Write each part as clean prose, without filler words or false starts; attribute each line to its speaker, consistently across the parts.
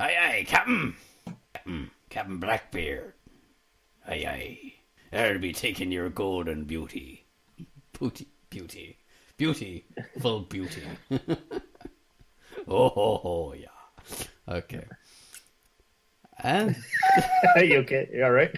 Speaker 1: Aye, aye, Captain. Captain Blackbeard. Aye, aye. I'll be taking your golden beauty. Beauty. Full beauty. Oh, yeah. Okay. And...
Speaker 2: Are you okay? You all right?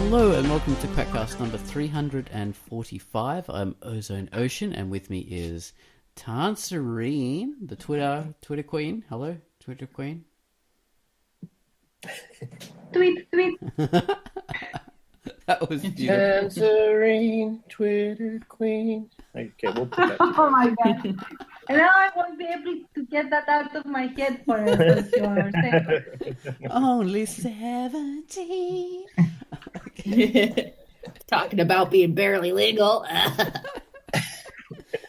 Speaker 1: Hello and welcome to Quackcast number 345. I'm Ozone Ocean and with me is Tanserine, the Twitter queen. Hello, Twitter queen.
Speaker 3: Tweet.
Speaker 1: That was beautiful.
Speaker 2: Tanserine, Twitter queen. Okay, we'll put that
Speaker 3: Oh my god. And now I won't be able to get that out of my head for us. You are saying.
Speaker 1: Only 17.
Speaker 4: Talking about being barely legal.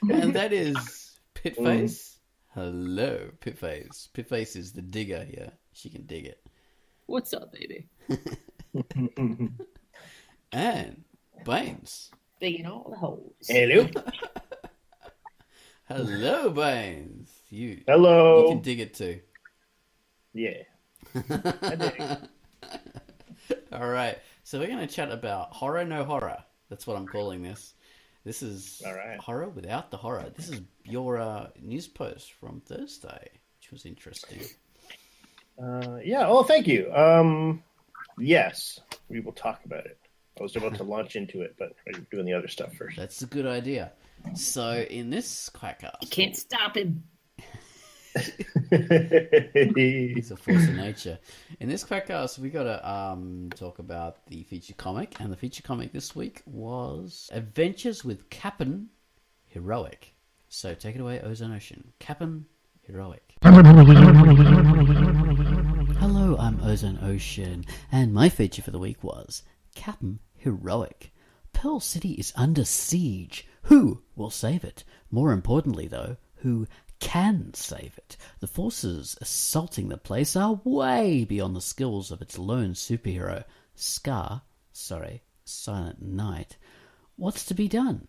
Speaker 1: And that is Pitface. Hello, Pitface. Pitface is the digger here. She can dig it.
Speaker 4: What's up, baby?
Speaker 1: And Baines.
Speaker 4: Digging all the holes.
Speaker 2: Hello.
Speaker 1: Hello, Baines.
Speaker 2: Hello.
Speaker 1: You can dig it too.
Speaker 2: Yeah. I dig.
Speaker 1: All right. So we're going to chat about horror, no horror. That's what I'm calling this. This is
Speaker 2: All right.
Speaker 1: horror without the horror. This is your news post from Thursday, which was interesting.
Speaker 2: Yeah. Oh, thank you. Yes, we will talk about it. I was about to launch into it, but I'm doing the other stuff first.
Speaker 1: That's a good idea. So in this Quackcast...
Speaker 4: You can't stop him.
Speaker 1: He's a force of nature. In this Quackcast, we got to talk about the feature comic, and the feature comic this week was Adventures with Cap'n Heroic. So take it away, Ozone Ocean. Cap'n Heroic. Hello, I'm Ozone Ocean, and my feature for the week was Cap'n Heroic. Pearl City is under siege. Who will save it? More importantly, though, who can save it? The forces assaulting the place are way beyond the skills of its lone superhero, Silent Night. What's to be done?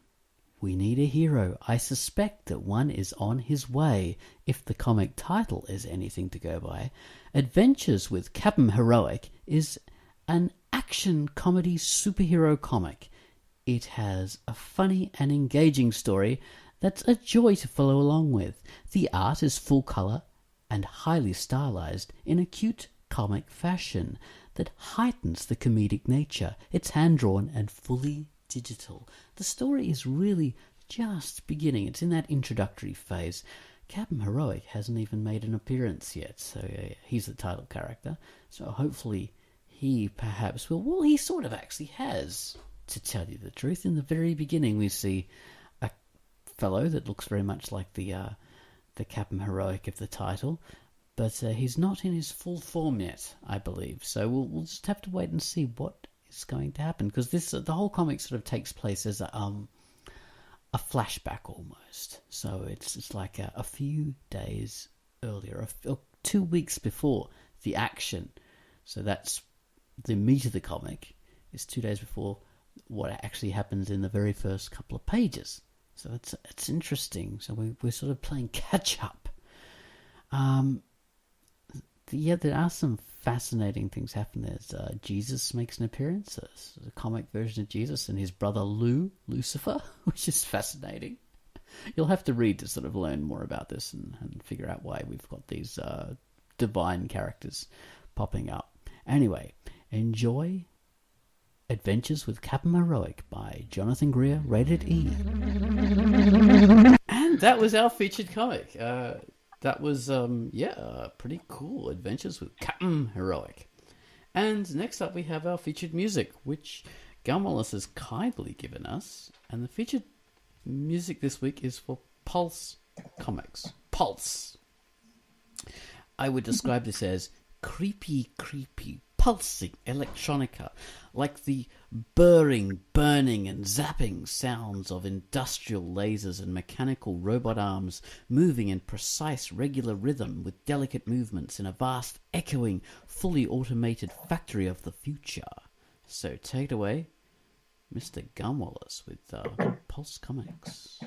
Speaker 1: We need a hero. I suspect that one is on his way, if the comic title is anything to go by. Adventures with Cap'n Heroic is an action comedy superhero comic. It has a funny and engaging story that's a joy to follow along with. The art is full colour and highly stylized in a cute comic fashion that heightens the comedic nature. It's hand-drawn and fully digital. The story is really just beginning. It's in that introductory phase. Cap'n Heroic hasn't even made an appearance yet, so he's the title character. So hopefully he perhaps will... Well, he sort of actually has, to tell you the truth. In the very beginning we see a fellow that looks very much like the Cap'n Heroic of the title, but he's not in his full form yet, I believe. So we'll just have to wait and see what is going to happen, because the whole comic sort of takes place as a flashback almost. So it's like a few days earlier, or 2 weeks before the action. So that's the meat of the comic. Is 2 days before what actually happens in the very first couple of pages. So it's interesting. So we're sort of playing catch up. There are some fascinating things happen. There's Jesus makes an appearance. There's a comic version of Jesus and his brother Lucifer, which is fascinating. You'll have to read to sort of learn more about this and figure out why we've got these divine characters popping up. Anyway, enjoy Adventures with Cap'n Heroic by Jonathan Greer, rated E. And that was our featured comic. That was, pretty cool. Adventures with Cap'n Heroic. And next up we have our featured music, which Gumwallace has kindly given us. And the featured music this week is for Pulse Comics. Pulse. I would describe this as creepy pulsing electronica, like the burring, burning, and zapping sounds of industrial lasers and mechanical robot arms moving in precise, regular rhythm with delicate movements in a vast, echoing, fully automated factory of the future. So take it away, Mr. Gunwallace with Pulse Comics.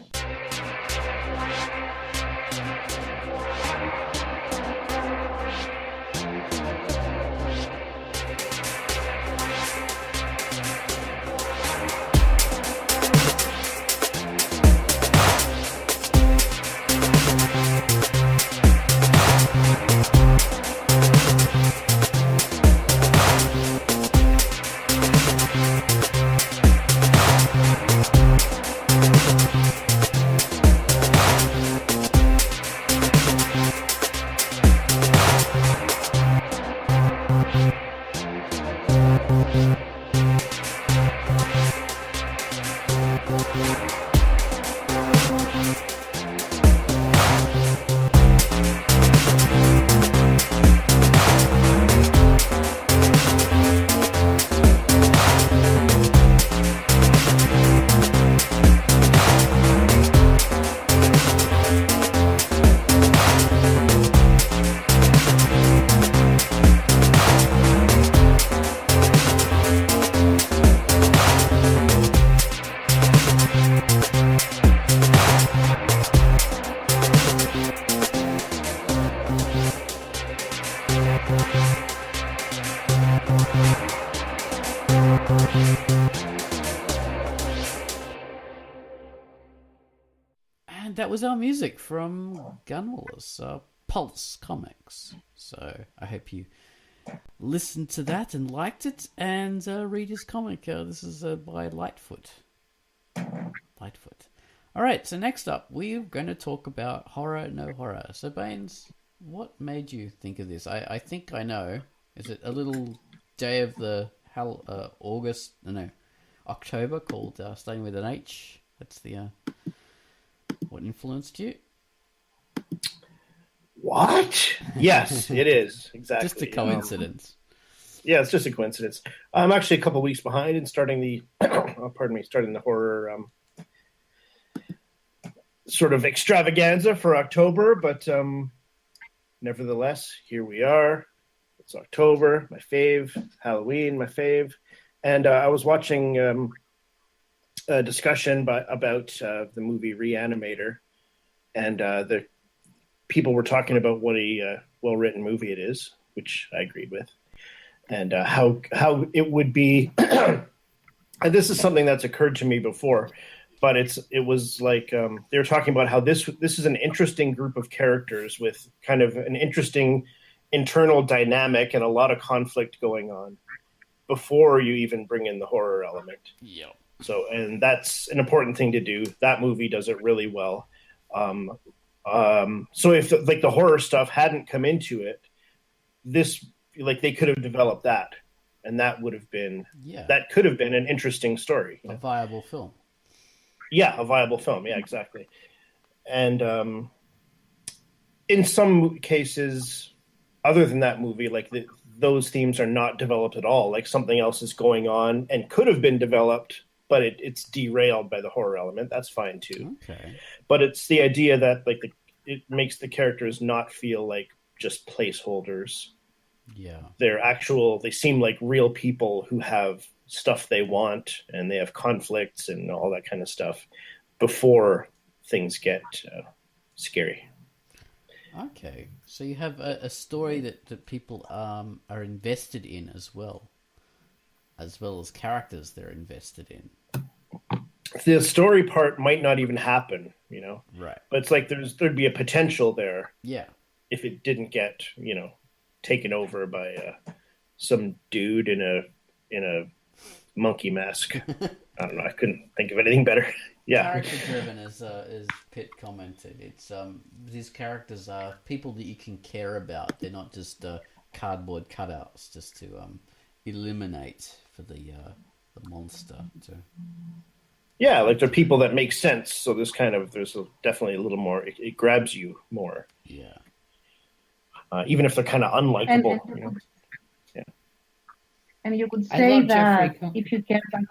Speaker 1: And that was our music from Gunwallace, Pulse Comics. So I hope you listened to that and liked it, and read his comic. This is by Lightfoot. Lightfoot. All right, so next up, we're going to talk about Horror No Horror. So Baines, what made you think of this? I think I know. Is it a little day of the October called starting with an H? That's the what influenced you?
Speaker 2: What? Yes, it is. Exactly.
Speaker 1: Just a coincidence.
Speaker 2: Yeah, it's just a coincidence. I'm actually a couple of weeks behind in starting the starting the horror sort of extravaganza for October, but nevertheless, here we are. It's October, my fave. Halloween, my fave. And I was watching a discussion about the movie Reanimator, and the people were talking about what a well-written movie it is, which I agreed with, and how it would be. And this is something that's occurred to me before, but it was like they were talking about how this is an interesting group of characters with kind of an interesting internal dynamic and a lot of conflict going on before you even bring in the horror element.
Speaker 1: Yep.
Speaker 2: So, and that's an important thing to do. That movie does it really well. So if the horror stuff hadn't come into it, they could have developed that, and that would have been that could have been an interesting story.
Speaker 1: A viable film.
Speaker 2: Yeah, a viable film. Yeah, exactly. And in some cases, other than that movie, those themes are not developed at all. Like something else is going on and could have been developed, but it's derailed by the horror element. That's fine too.
Speaker 1: Okay.
Speaker 2: But it's the idea that it makes the characters not feel like just placeholders.
Speaker 1: Yeah.
Speaker 2: They seem like real people who have stuff they want, and they have conflicts and all that kind of stuff before things get scary.
Speaker 1: Okay. So you have a story that people are invested in as well as characters they're invested in.
Speaker 2: The story part might not even happen,
Speaker 1: Right.
Speaker 2: But it's like there'd be a potential there.
Speaker 1: Yeah.
Speaker 2: If it didn't get, taken over by some dude in a monkey mask. I don't know. I couldn't think of anything better. Yeah.
Speaker 1: Character driven, as Pitt commented. It's these characters are people that you can care about. They're not just cardboard cutouts just to eliminate for the monster.
Speaker 2: Yeah, they're people that make sense. So there's definitely a little more. It grabs you more.
Speaker 1: Yeah.
Speaker 2: Even if they're kind of unlikable. Yeah.
Speaker 3: And you could
Speaker 4: I
Speaker 3: say
Speaker 4: love Jeffrey
Speaker 3: that
Speaker 4: Combs.
Speaker 3: if you care about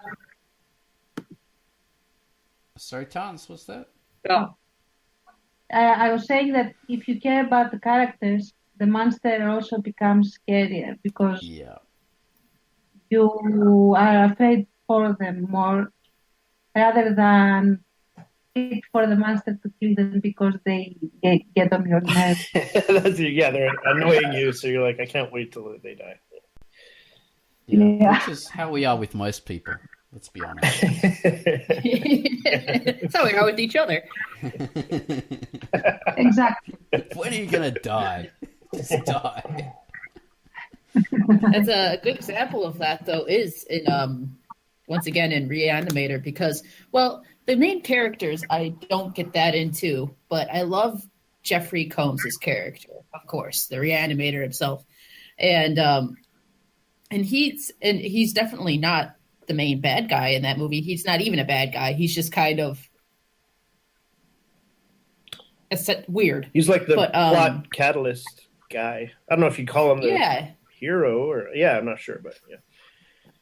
Speaker 1: Sorry, Tans, what's that?
Speaker 4: Oh,
Speaker 3: I was saying that if you care about the characters, the monster also becomes scarier because
Speaker 1: Yeah.
Speaker 3: you are afraid for them more rather than wait for the monster to kill them because they get on your nerves.
Speaker 2: They're annoying you, so you're like, I can't wait till they die.
Speaker 3: Yeah.
Speaker 1: Which is how we are with most people. Let's be honest.
Speaker 4: that's how we are with each other.
Speaker 3: Exactly.
Speaker 1: When are you gonna die? Just die.
Speaker 4: That's a good example of that, though, is in once again in Reanimator, because the main characters I don't get that into, but I love Jeffrey Combs' character, of course, the Reanimator himself, and he's definitely not the main bad guy in that movie. He's not even a bad guy. He's just kind of weird.
Speaker 2: He's like the plot catalyst guy. I don't know if you call him the hero or I'm not sure, but yeah.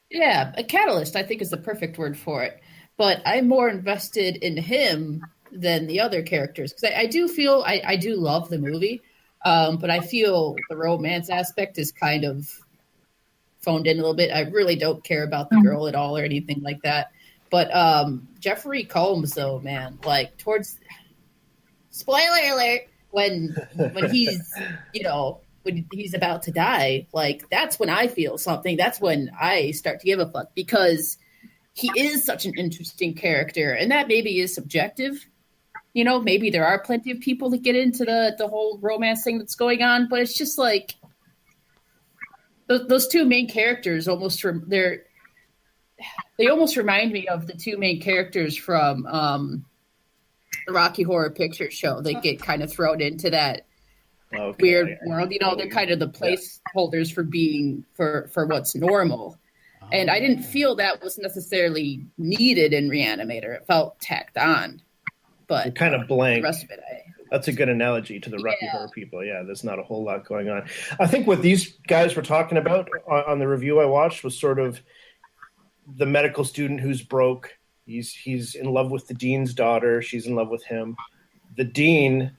Speaker 4: Yeah, a catalyst, I think, is the perfect word for it. But I'm more invested in him than the other characters because I do feel I do love the movie, but I feel the romance aspect is kind of phoned in a little bit. I really don't care about the girl at all or anything like that. But Jeffrey Combs, though, man, like towards spoiler alert, when he's when he's about to die, like that's when I feel something. That's when I start to give a fuck because he is such an interesting character, and that maybe is subjective. Maybe there are plenty of people that get into the whole romance thing that's going on, but it's just like those two main characters they almost remind me of the two main characters from the Rocky Horror Picture Show. They get kind of thrown into that weird world. They're kind of the placeholders for being for what's normal. And I didn't feel that was necessarily needed in Reanimator. It felt tacked on. But
Speaker 2: you're kind of blank.
Speaker 4: The rest of it,
Speaker 2: that's a good analogy to the Rocky Horror people. Yeah, there's not a whole lot going on. I think what these guys were talking about on the review I watched was sort of the medical student who's broke. He's in love with the dean's daughter. She's in love with him. The dean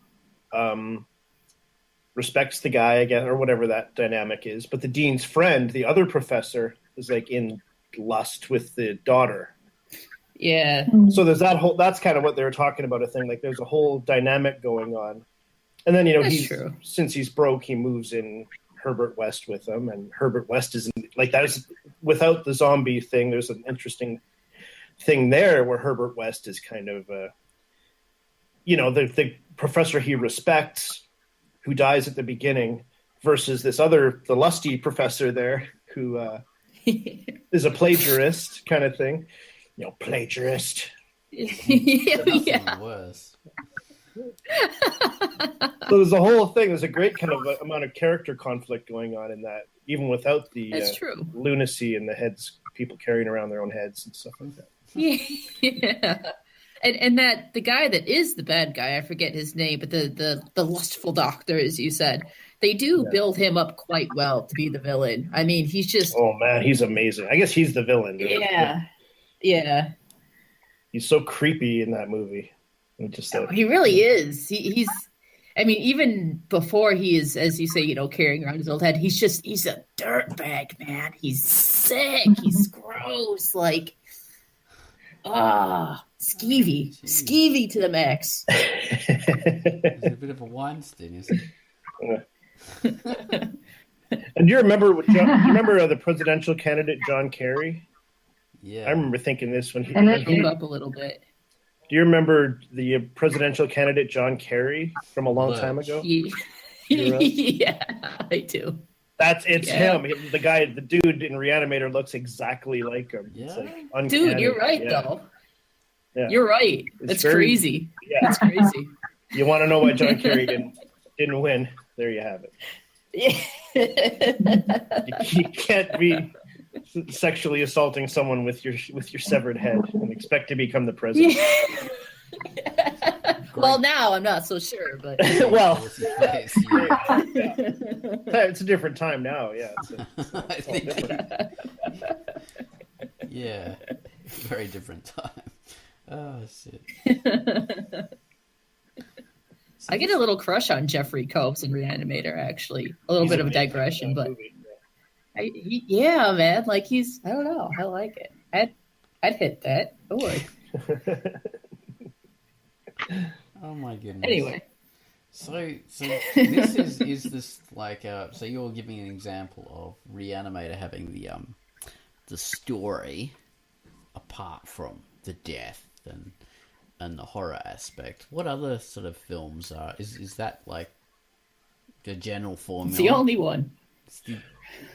Speaker 2: respects the guy, again, or whatever that dynamic is. But the dean's friend, the other professor, is like in lust with the daughter.
Speaker 4: Yeah.
Speaker 2: So there's that's kind of what they were talking about, a thing. Like there's a whole dynamic going on. And then, since he's broke, he moves in Herbert West with him. And Herbert West isn't like that. Without the zombie thing, there's an interesting thing there where Herbert West is kind of, the professor he respects who dies at the beginning versus the lusty professor there who is a plagiarist kind of thing. Plagiarist.
Speaker 4: Yeah.
Speaker 1: Worse.
Speaker 2: So there's a whole thing. There's a great kind of amount of character conflict going on in that, even without the lunacy and the heads, people carrying around their own heads and stuff like that.
Speaker 4: Yeah. And that the guy that is the bad guy, I forget his name, but the lustful doctor, as you said, they do build him up quite well to be the villain. I mean, he's just...
Speaker 2: Oh, man, he's amazing. I guess he's the villain.
Speaker 4: Yeah. Yeah.
Speaker 2: He's so creepy in that movie.
Speaker 4: He really is. He's... I mean, even before he is, as you say, carrying around his old head, he's a dirtbag, man. He's sick. He's gross. Like, skeevy.
Speaker 1: Jeez.
Speaker 4: Skeevy to the max.
Speaker 1: He's a bit of a Weinstein, isn't he?
Speaker 2: And do you remember the presidential candidate John Kerry?
Speaker 1: Yeah.
Speaker 2: I remember thinking this when he
Speaker 4: grew up a little bit.
Speaker 2: Do you remember the presidential candidate John Kerry from a long time ago?
Speaker 4: Yeah, I do.
Speaker 2: It's him. The dude in Reanimator looks exactly like him.
Speaker 1: Yeah.
Speaker 2: It's like uncanny.
Speaker 4: Dude, you're right though.
Speaker 2: Yeah.
Speaker 4: You're right. That's crazy. Yeah. That's crazy.
Speaker 2: You want to know why John Kerry didn't win? There you have it. You can't be sexually assaulting someone with your severed head and expect to become the president.
Speaker 4: Well, now I'm not so sure, but
Speaker 2: Well,
Speaker 1: What's his face? Yeah.
Speaker 2: it's a different time now. Yeah, it's
Speaker 1: I
Speaker 2: all
Speaker 1: think.
Speaker 2: different.
Speaker 1: Yeah, very different time. Oh shit.
Speaker 4: I get a little crush on Jeffrey Combs in Reanimator, actually. A little
Speaker 2: He's
Speaker 4: bit of a
Speaker 2: big
Speaker 4: digression, but
Speaker 2: movie.
Speaker 4: yeah, man. Like I don't know. I like it. I'd hit that. I would.
Speaker 1: Oh my goodness.
Speaker 4: Anyway.
Speaker 1: So this is this like so you're giving an example of Reanimator having the story apart from the death and the horror aspect. What other sort of films are is that like the general formula?
Speaker 4: It's the only one.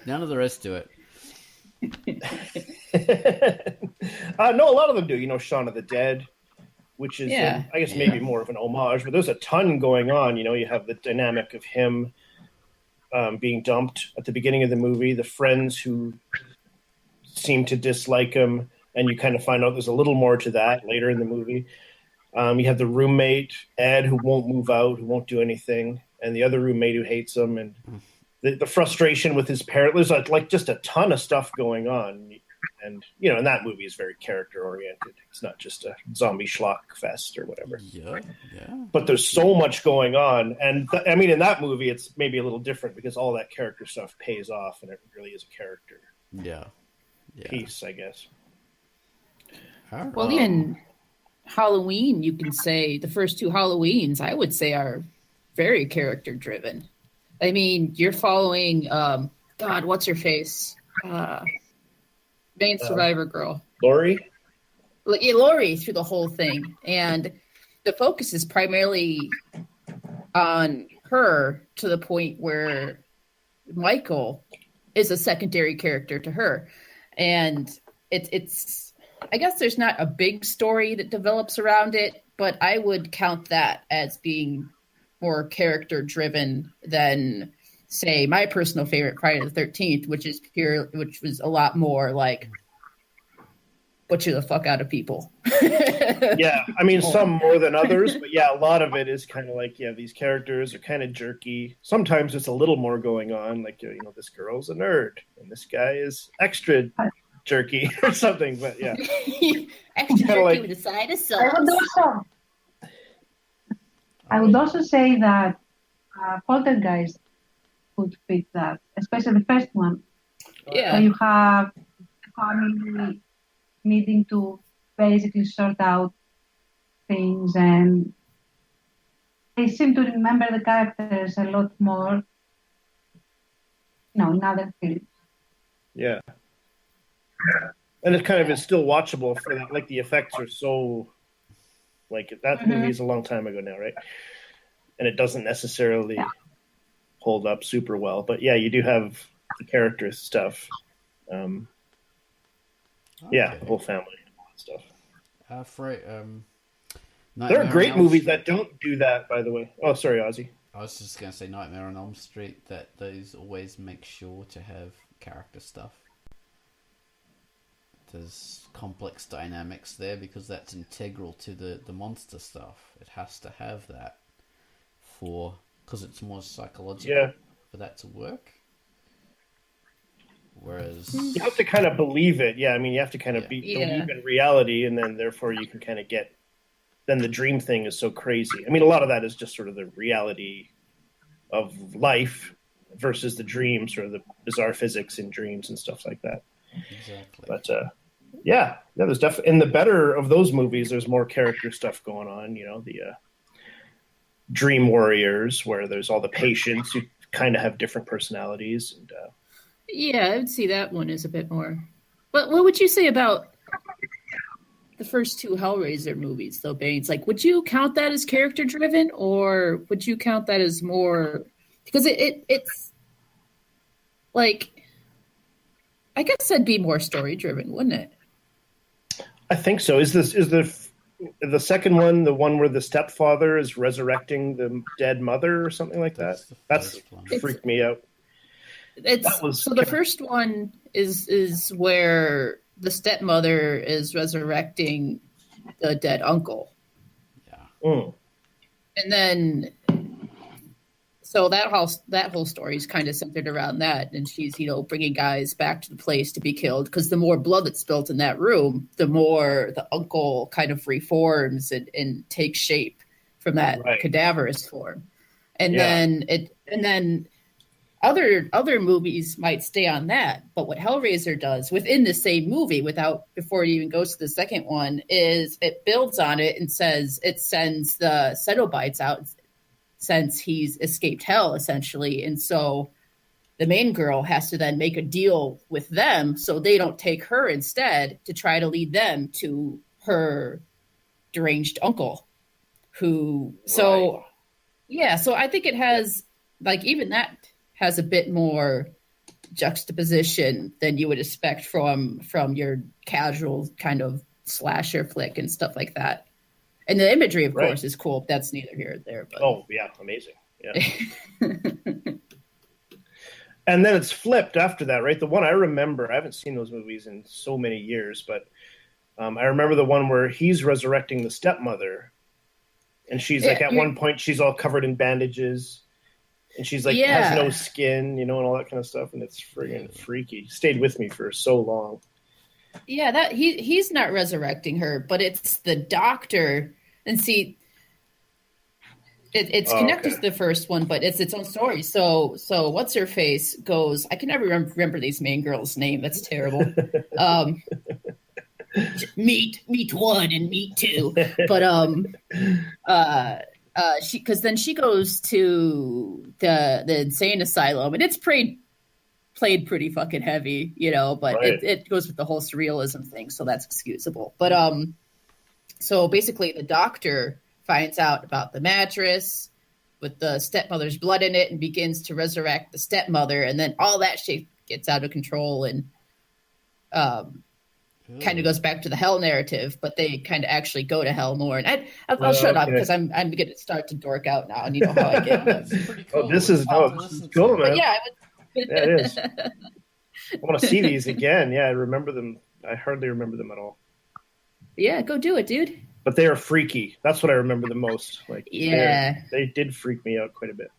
Speaker 1: None of the rest do it.
Speaker 2: No, a lot of them do. You know, Shaun of the Dead, which is, I guess, maybe more of an homage, but there's a ton going on. You know, you have the dynamic of him being dumped at the beginning of the movie, the friends who seem to dislike him, and you kind of find out there's a little more to that later in the movie. You have the roommate, Ed, who won't move out, who won't do anything, and the other roommate who hates him, and the frustration with his parent. There's like just a ton of stuff going on. And, you know, and that movie is very character-oriented. It's not just a zombie schlock fest or whatever.
Speaker 1: Yeah.
Speaker 2: But there's so much going on. And, I mean, in that movie, it's maybe a little different because all that character stuff pays off, and it really is a character piece, I guess.
Speaker 4: Well, even Halloween, you can say the first two Halloweens, I would say, are very character-driven. I mean, you're following, God, what's her face? Main survivor girl.
Speaker 2: Laurie?
Speaker 4: Yeah, Laurie through the whole thing. And the focus is primarily on her to the point where Michael is a secondary character to her. And it's I guess there's not a big story that develops around it, but I would count that as being more character driven than, say, my personal favorite, Friday the 13th, which was a lot more like butcher the fuck out of people.
Speaker 2: Yeah, I mean, some more than others, but yeah, a lot of it is kind of like, these characters are kind of jerky. Sometimes there's a little more going on, like, you know, this girl's a nerd, and this guy is extra jerky or something, but yeah.
Speaker 4: Extra jerky with a side of sauce.
Speaker 3: I would also say that Poltergeist would fit that, especially the first one.
Speaker 4: Yeah.
Speaker 3: So you have the family needing to basically sort out things, and they seem to remember the characters a lot more, in other films.
Speaker 2: Yeah. And it kind of is still watchable for that. Like, the effects are so, like, that movie is a long time ago now, right? And it doesn't necessarily hold up super well. But yeah, you do have the character stuff. The whole family and all that stuff. There are great movies that don't do that, by the way. Oh, sorry, Ozzy.
Speaker 1: I was just going to say Nightmare on Elm Street, that those always make sure to have character stuff. There's complex dynamics there because that's integral to the monster stuff. It has to have that because it's more psychological for that to work. Whereas
Speaker 2: you have to kind of believe it. Yeah, I mean, you have to kind of believe in reality, and then therefore you can kind of get. Then the dream thing is so crazy. I mean, a lot of that is just sort of the reality of life versus the dreams or the bizarre physics in dreams and stuff like that.
Speaker 1: Exactly.
Speaker 2: But there's definitely in the better of those movies. There's more character stuff going on. You know, the Dream Warriors, where there's all the patients who kind of have different personalities. And
Speaker 4: I would see that one as a bit more. But what would you say about the first two Hellraiser movies, though, Baines? Like, would you count that as character driven, or would you count that as more? Because it's like, I guess that'd be more story driven, wouldn't it?
Speaker 2: I think so. Is the second one the one where the stepfather is resurrecting the dead mother or something like that? That's freaked me out.
Speaker 4: The first one is where the stepmother is resurrecting the dead uncle.
Speaker 1: Yeah.
Speaker 4: And then, so that whole story is kind of centered around that. And she's, bringing guys back to the place to be killed, because the more blood that's spilled in that room, the more the uncle kind of reforms and takes shape from that cadaverous form. And then other movies might stay on that. But what Hellraiser does within the same movie, before it even goes to the second one, is it builds on it and says it sends the Cenobites out since he's escaped hell, essentially. And so the main girl has to then make a deal with them so they don't take her instead, to try to lead them to her deranged uncle, who... So, yeah, so I think it has, even that has a bit more juxtaposition than you would expect from your casual kind of slasher flick and stuff like that. And the imagery, of course, is cool. That's neither here nor there. But...
Speaker 2: Oh, yeah, amazing. Yeah. And then it's flipped after that, right? The one I remember, I haven't seen those movies in so many years, but I remember the one where he's resurrecting the stepmother. And she's at one point, she's all covered in bandages. And she's has no skin, and all that kind of stuff. And it's friggin' freaky. Stayed with me for so long.
Speaker 4: Yeah, that he's not resurrecting her, but it's the doctor. And see, it's connected to the first one, but it's its own story. So what's her face goes? I can never remember these main girls' name. That's terrible. Meet one and meet two, but because then she goes to the insane asylum, and it's played pretty fucking heavy, but it goes with the whole surrealism thing, so that's excusable. But so basically the doctor finds out about the mattress with the stepmother's blood in it and begins to resurrect the stepmother, and then all that shit gets out of control and kind of goes back to the hell narrative, but they kind of actually go to hell more. And I'll shut up because I'm going to start to dork out now, and you know how I get.
Speaker 2: Cool. This is cool, man.
Speaker 4: But yeah,
Speaker 2: it is. I want to see these again. Yeah, I remember them. I hardly remember them at all.
Speaker 4: Yeah, go do it, dude.
Speaker 2: But they are freaky. That's what I remember the most. They did freak me out quite a bit.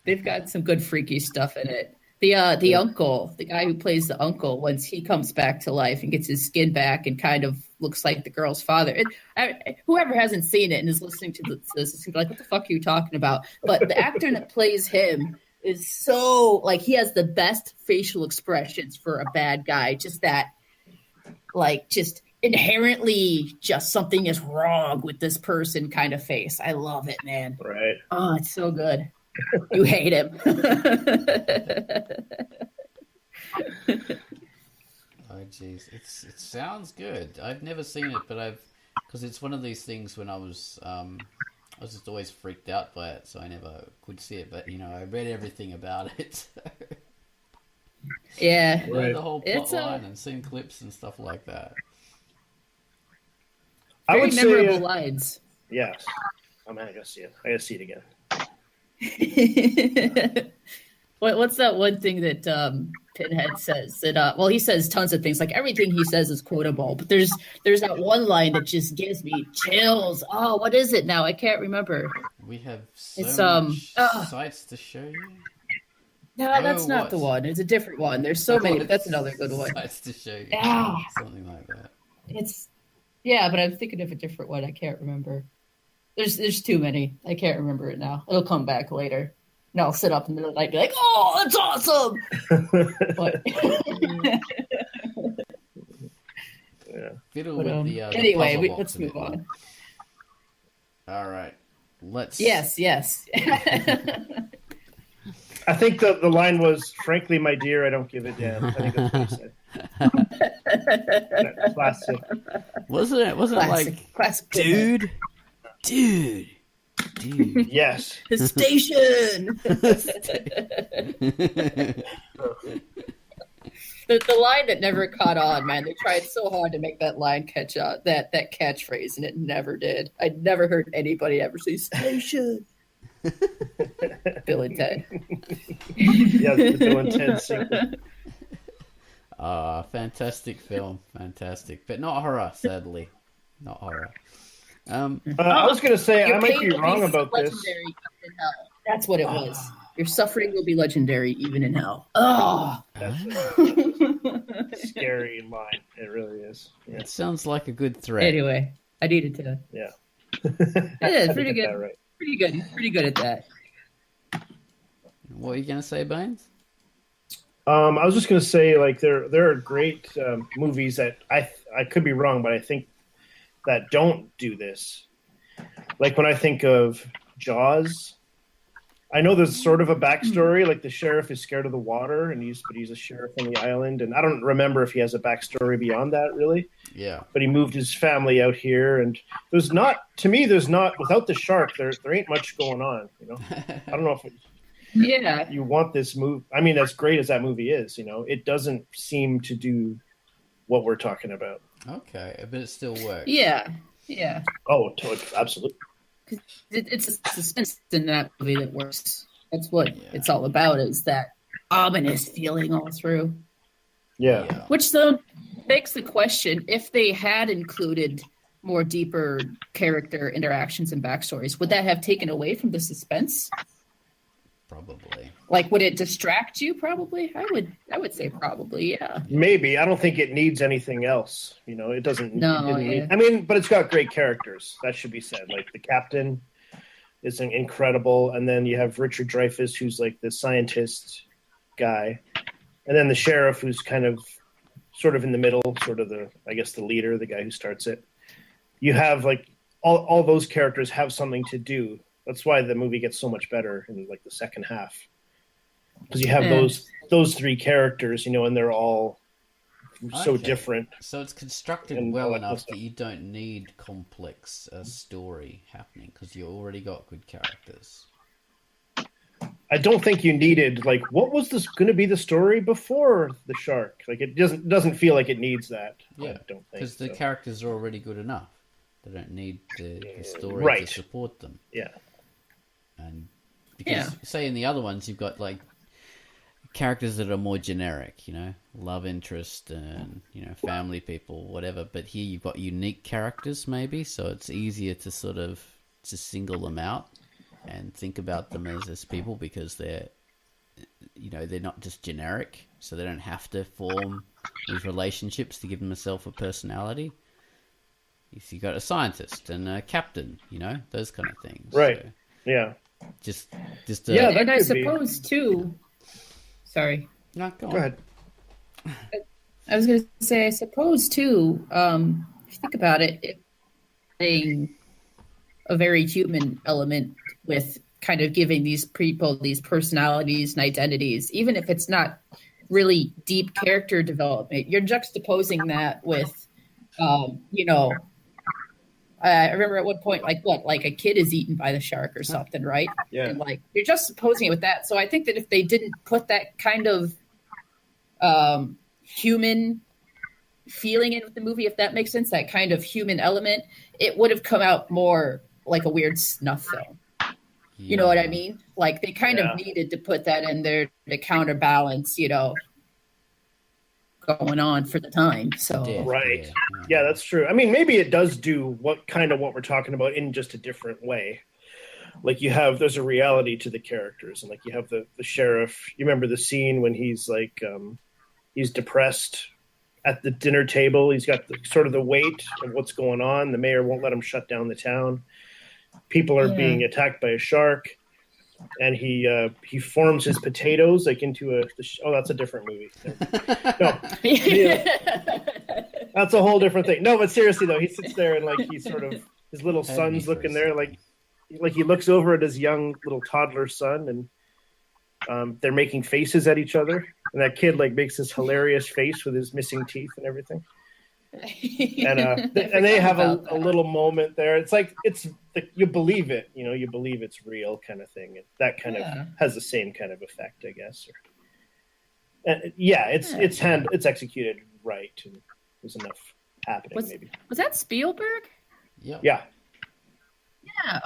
Speaker 4: They've got some good freaky stuff in it. The uncle, the guy who plays the uncle, once he comes back to life and gets his skin back and kind of looks like the girl's father. Whoever hasn't seen it and is listening to this is like, what the fuck are you talking about? But the actor that plays him is so, he has the best facial expressions for a bad guy. Just that, just inherently just something is wrong with this person kind of face. I love it, man.
Speaker 2: Right.
Speaker 4: Oh, it's so good. You hate him.
Speaker 1: Oh, jeez. It sounds good. I've never seen it, but because it's one of these things when I was just always freaked out by it, so I never could see it. But I read everything about it.
Speaker 4: Yeah,
Speaker 1: the whole plot line and seen clips and stuff like that.
Speaker 4: Very memorable lines.
Speaker 2: Yes. Oh man, I gotta see it. I gotta see it again.
Speaker 4: What's that one thing that Pinhead says? That he says tons of things. Everything he says is quotable, but there's that one line that just gives me chills. Oh, what is it now? I can't remember.
Speaker 1: We have so much sights to show you.
Speaker 4: No, that's not the one. It's a different one. There's so many, but that's another good one.
Speaker 1: Sights to show you.
Speaker 4: Yeah.
Speaker 1: Something like that.
Speaker 4: But I'm thinking of a different one. I can't remember. There's too many. I can't remember it now. It'll come back later. And I'll sit up in the middle of the night and be like, oh, that's awesome! But...
Speaker 1: yeah.
Speaker 4: Anyway, let's move on.
Speaker 1: All right.
Speaker 4: Yes.
Speaker 2: I think the line was, frankly, my dear, I don't give a damn. I think that's what he said. Classic.
Speaker 1: Wasn't it
Speaker 4: classic
Speaker 1: dude?
Speaker 2: Yes.
Speaker 4: His station. The line that never caught on, man. They tried so hard to make that line catch on, that catchphrase, and it never did. I'd never heard anybody ever say station. Bill and Ted.
Speaker 2: Yeah, the Bill and Ted sequel.
Speaker 1: Fantastic film. Fantastic. But not horror, sadly. Not horror.
Speaker 2: I was going to say,
Speaker 4: Your
Speaker 2: I might
Speaker 4: pain
Speaker 2: be
Speaker 4: will
Speaker 2: wrong about this.
Speaker 4: legendary even in hell. That's what it was. Your suffering will be legendary even in hell. Oh,
Speaker 2: That's scary line. It really is. Yeah.
Speaker 1: It sounds like a good threat.
Speaker 4: Anyway, I needed to.
Speaker 2: Yeah.
Speaker 4: It is pretty good.
Speaker 2: Right.
Speaker 4: Pretty good at that.
Speaker 1: What are you going to say, Bones?
Speaker 2: I was just going to say, like, there are great movies that I could be wrong, but I think that don't do this. Like when I think of Jaws, I know there's sort of a backstory. Like the sheriff is scared of the water, and he's a sheriff on the island, and I don't remember if he has a backstory beyond that, really.
Speaker 1: Yeah.
Speaker 2: But he moved his family out here, and there's not without the shark, there ain't much going on. You know, I don't know if you want this movie. I mean, as great as that movie is, you know, it doesn't seem to do what we're talking about.
Speaker 1: Okay, but it still works.
Speaker 4: Yeah.
Speaker 2: Oh, absolutely.
Speaker 4: It's a suspense in that movie that works. That's what it's all about, is that ominous feeling all through.
Speaker 2: Yeah.
Speaker 4: Which though begs the question, if they had included more deeper character interactions and backstories, would that have taken away from the suspense?
Speaker 2: Probably.
Speaker 4: Like, would it distract you? Probably. I would say probably, yeah.
Speaker 2: Maybe. I don't think it needs anything else. You know, it doesn't.
Speaker 4: No.
Speaker 2: I mean, but it's got great characters. That should be said. Like the captain is incredible, and then you have Richard Dreyfuss, who's like the scientist guy, and then the sheriff, who's kind of sort of in the middle, sort of the leader, the guy who starts it. You have like all those characters have something to do. That's why the movie gets so much better in like the second half, because you have those three characters, you know, and they're all so different.
Speaker 1: So it's constructed well enough that you don't need complex story happening because you already got good characters.
Speaker 2: I don't think you needed like what was this going to be the story before the shark? Like it doesn't feel like it needs that.
Speaker 1: Yeah,
Speaker 2: I don't think
Speaker 1: because the characters are already good enough. They don't need the story to support them.
Speaker 2: Yeah.
Speaker 1: And because, say, in the other ones, you've got, like, characters that are more generic, you know, love interest and, you know, family people, whatever. But here you've got unique characters, maybe, so it's easier to sort of just single them out and think about them as people because they're, you know, they're not just generic, so they don't have to form these relationships to give themselves a personality. You got a scientist and a captain, you know, those kind of things.
Speaker 2: Right.
Speaker 1: So,
Speaker 2: yeah.
Speaker 1: Just
Speaker 4: and I suppose too. Sorry.
Speaker 1: No, go
Speaker 2: ahead.
Speaker 4: I was going to say, I suppose too. If you think about it, being a very human element with kind of giving these people these personalities and identities, even if it's not really deep character development, you're juxtaposing that with, you know. I remember at one point, like a kid is eaten by the shark or something, right?
Speaker 2: Yeah.
Speaker 4: And like you're just supposing it with that. So I think that if they didn't put that kind of human feeling in with the movie, if that makes sense, that kind of human element, it would have come out more like a weird snuff film. You know what I mean? Like they kind of needed to put that in there to counterbalance, you know, going on for the time. So
Speaker 2: right. Yeah, that's true. I mean, maybe it does do what we're talking about in just a different way. Like there's a reality to the characters, and like you have the sheriff. You remember the scene when he's like he's depressed at the dinner table. He's got sort of the weight of what's going on. The mayor won't let him shut down the town. People are being attacked by a shark. And he forms his potatoes like into that's a different movie. No, that's a whole different thing. No, but seriously though, he sits there and like he's sort of his little son's looking there, like he looks over at his young little toddler son, and they're making faces at each other, and that kid like makes this hilarious face with his missing teeth and everything. And they have a little moment there. It's like you believe it, you know, you believe it's real kind of thing. And that kind of has the same kind of effect, I guess. It's executed right, and there's enough happening. Maybe
Speaker 4: was that Spielberg?
Speaker 2: Yeah.
Speaker 4: Yeah.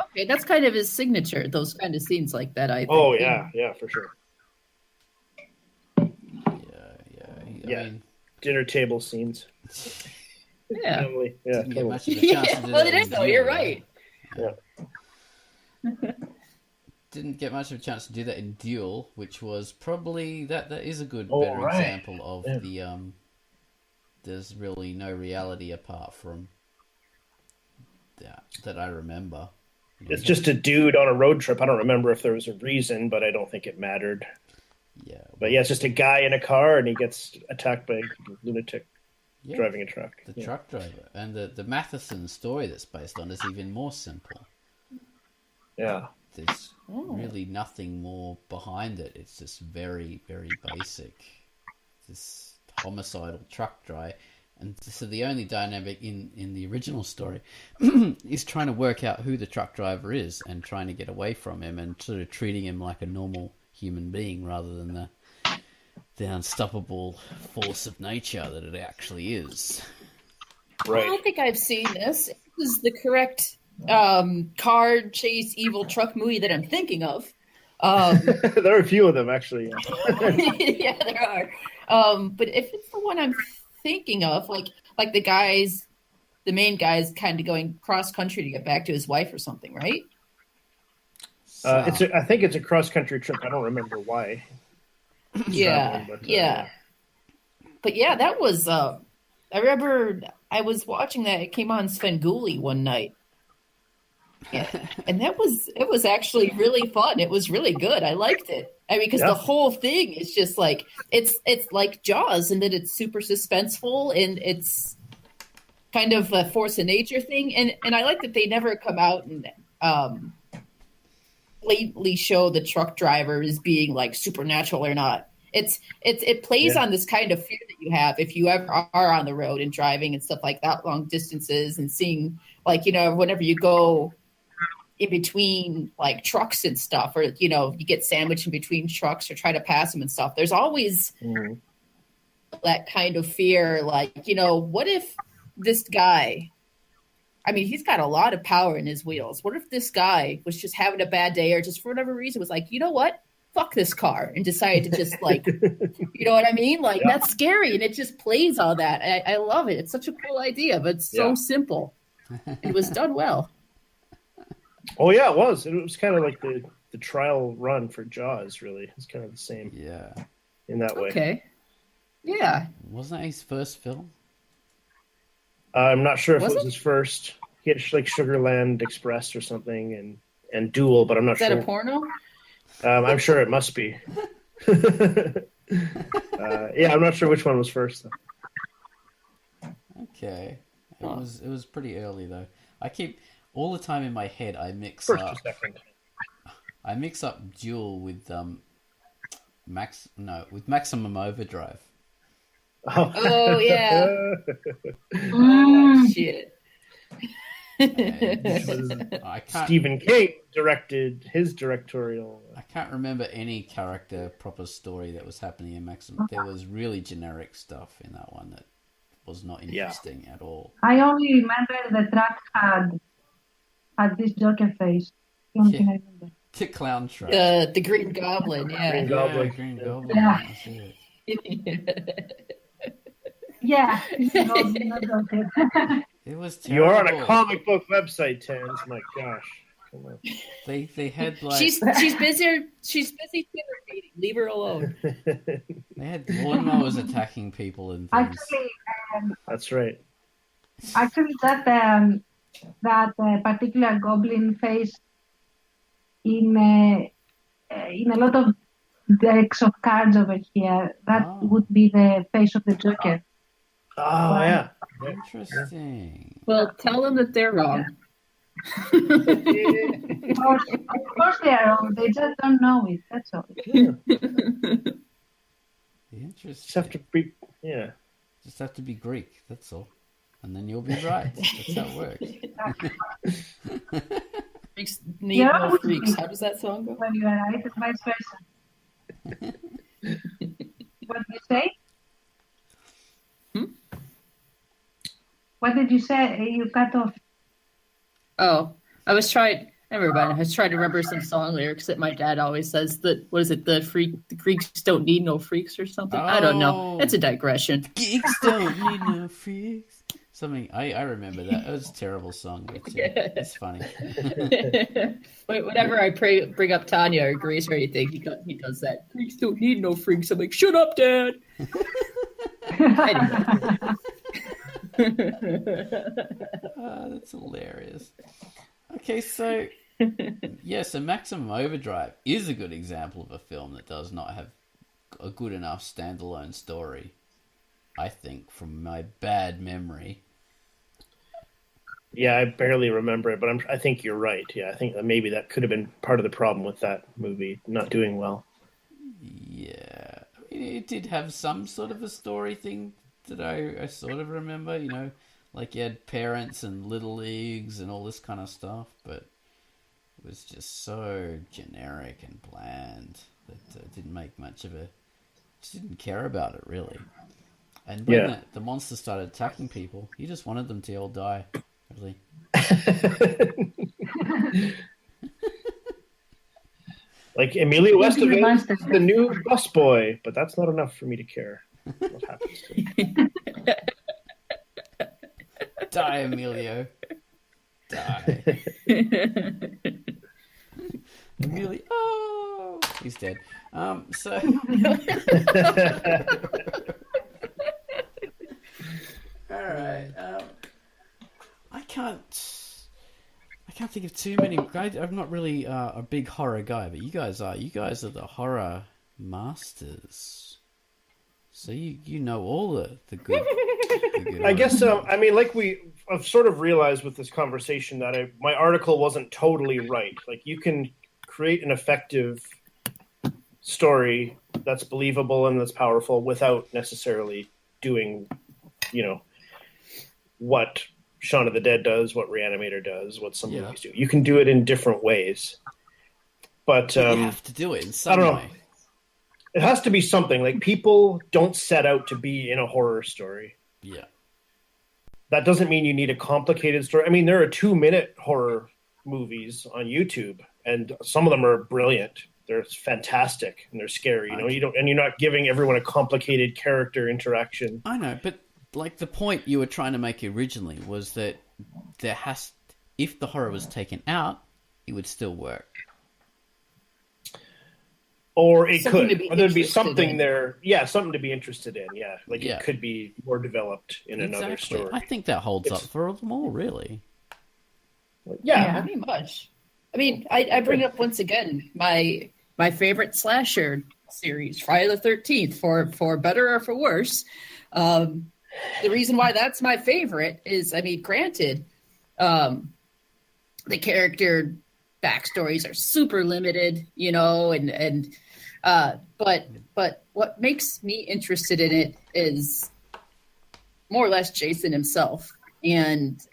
Speaker 4: Okay, that's kind of his signature. Those kind of scenes like that. I think.
Speaker 2: Oh yeah, for sure.
Speaker 1: Yeah. I mean,
Speaker 2: dinner table scenes.
Speaker 4: Yeah.
Speaker 2: Family. Yeah,
Speaker 1: Didn't get
Speaker 2: totally.
Speaker 1: much of a chance to do
Speaker 4: Well,
Speaker 1: that
Speaker 4: it
Speaker 1: in
Speaker 4: is though.
Speaker 1: Duel,
Speaker 4: You're
Speaker 1: though.
Speaker 4: right.
Speaker 2: Yeah.
Speaker 1: Didn't get much of a chance to do that in Duel, which was probably that is a good
Speaker 2: Oh,
Speaker 1: better
Speaker 2: right.
Speaker 1: example of
Speaker 2: Yeah.
Speaker 1: the there's really no reality apart from that I remember.
Speaker 2: It's just a dude on a road trip. I don't remember if there was a reason, but I don't think it mattered.
Speaker 1: Yeah.
Speaker 2: But yeah, it's just a guy in a car and he gets attacked by a lunatic
Speaker 1: Yeah,
Speaker 2: driving a truck.
Speaker 1: the
Speaker 2: Yeah.
Speaker 1: truck driver. And the Matheson story that's based on is even more simple.
Speaker 2: Yeah.
Speaker 1: There's really nothing more behind it. It's just very, very basic. This homicidal truck driver. And so the only dynamic in the original story is trying to work out who the truck driver is and trying to get away from him and sort of treating him like a normal human being rather than the unstoppable force of nature that it actually is.
Speaker 2: Right.
Speaker 4: I think I've seen this. This is the correct car chase evil truck movie that I'm thinking of.
Speaker 2: There are a few of them, actually. Yeah.
Speaker 4: Yeah, there are. But if it's the one I'm thinking of, like the main guy's kind of going cross country to get back to his wife or something, right?
Speaker 2: I think it's a cross-country trip. I don't remember why.
Speaker 4: Yeah,
Speaker 2: But,
Speaker 4: yeah. But yeah, that was. I remember I was watching that. It came on Svengoolie one night. Yeah, and it was actually really fun. It was really good. I liked it. I mean, because the whole thing is just like it's like Jaws, in that it's super suspenseful and it's kind of a force of nature thing. And I like that they never come out and blatantly show the truck driver as being like supernatural or not. It plays on this kind of fear that you have if you ever are on the road and driving and stuff like that, long distances, and seeing, like, you know, whenever you go in between like trucks and stuff, or, you know, you get sandwiched in between trucks or try to pass them and stuff. There's always that kind of fear, like, you know, what if this guy, I mean, he's got a lot of power in his wheels. What if this guy was just having a bad day or just for whatever reason was like, you know what? Fuck this car, and decided to just like, you know what I mean? Like, that's scary. And it just plays on that. I love it. It's such a cool idea, but it's so simple. It was done well.
Speaker 2: Oh yeah, it was. It was kind of like the trial run for Jaws. Really, it's kind of the same.
Speaker 1: Yeah.
Speaker 2: In that way.
Speaker 4: Okay. Yeah.
Speaker 1: Wasn't that his first film?
Speaker 2: I'm not sure if
Speaker 4: Was
Speaker 2: it was
Speaker 4: it?
Speaker 2: his first. He had like Sugarland Express or something, and Duel, but I'm not
Speaker 4: Is
Speaker 2: sure.
Speaker 4: that a porno?
Speaker 2: I'm sure it must be. Yeah, I'm not sure which one was first though.
Speaker 1: Okay. It was pretty early though. I keep all the time in my head I mix
Speaker 2: First
Speaker 1: up
Speaker 2: or second.
Speaker 1: I mix up Duel with with Maximum Overdrive.
Speaker 4: Oh yeah. Oh shit.
Speaker 1: I can't
Speaker 2: Stephen King directed his directorial.
Speaker 1: I can't remember any character proper story that was happening in Maximum. There was really generic stuff in that one that was not interesting at all.
Speaker 3: I only remember the track had this Joker face. The only thing I remember.
Speaker 1: The clown truck.
Speaker 4: The Green Goblin, yeah.
Speaker 2: Green Goblin.
Speaker 1: Green Goblin.
Speaker 3: Yeah.
Speaker 1: That's it.
Speaker 3: Yeah, not Joker.
Speaker 1: It was terrible.
Speaker 2: You're on a comic book website, Tans. My gosh. Come on.
Speaker 1: They had like
Speaker 4: She's busy communicating. Leave her alone.
Speaker 1: they had lawnmowers attacking people and things.
Speaker 3: Actually,
Speaker 2: That's right.
Speaker 3: that particular goblin face in a lot of decks of cards over here, that would be the face of the Joker.
Speaker 2: Oh yeah.
Speaker 1: Interesting.
Speaker 4: Well, tell them that they're wrong.
Speaker 3: Of course they are wrong. They just don't know it. That's all.
Speaker 1: Interesting.
Speaker 2: Just have to be
Speaker 1: Just have to be Greek, that's all. And then you'll be right. That's how it works.
Speaker 4: Freaks need no freaks. How does that song go?
Speaker 3: When you are right, it's vice versa. What did you say? What did you say? You cut off.
Speaker 4: Oh, I was trying to remember some song lyrics that my dad always says. That, what is it? The Greeks don't need no freaks or something. I don't know. It's a digression.
Speaker 1: Geeks don't need no freaks. Something I remember that. It was a terrible song, but it's funny.
Speaker 4: Whenever I bring up Tanya or Grace or anything, he does that. Freaks don't need no freaks. I'm like, shut up, Dad.
Speaker 1: That's hilarious. Okay, so so Maximum Overdrive is a good example of a film that does not have a good enough standalone story, I think, from my bad memory.
Speaker 2: Yeah, I barely remember it, but I think you're right. Yeah, I think that maybe that could have been part of the problem with that movie not doing well.
Speaker 1: Yeah, I mean, it did have some sort of a story thing that I sort of remember, you know, like you had parents and little leagues and all this kind of stuff, but it was just so generic and bland that it didn't make much of a... Just didn't care about it, really. And when the monster started attacking people, you just wanted them to all die, really.
Speaker 2: Like Emilio Estevez, the new busboy, but that's not enough for me to care what happens to him.
Speaker 1: Die, Emilio. Die. Emilio. Oh, he's dead. So. All right. I can't think of too many. I'm not really a big horror guy, but you guys are. You guys are the horror masters. So you know all the good.
Speaker 2: I guess I mean, like I've sort of realized with this conversation that my article wasn't totally right. Like you can create an effective story that's believable and that's powerful without necessarily doing, you know, what Shaun of the Dead does, what Reanimator does, what some movies do. You can do it in different ways, but
Speaker 1: you have to do it in some way.
Speaker 2: It has to be something. Like people don't set out to be in a horror story.
Speaker 1: Yeah.
Speaker 2: That doesn't mean you need a complicated story. I mean, there are 2-minute horror movies on YouTube, and some of them are brilliant. They're fantastic and they're scary. You know, you're not giving everyone a complicated character interaction.
Speaker 1: I know, but like the point you were trying to make originally was that if the horror was taken out, it would still work.
Speaker 2: Or it could. Or there'd be something there. Yeah, something to be interested in. Yeah. Like it could be more developed in another story.
Speaker 1: I think that holds up for them all, really.
Speaker 4: Yeah, pretty much. I mean, I bring up once again my favorite slasher series, Friday the 13th, for better or for worse. The reason why that's my favorite is, I mean, granted, the character backstories are super limited, you know, but what makes me interested in it is more or less Jason himself and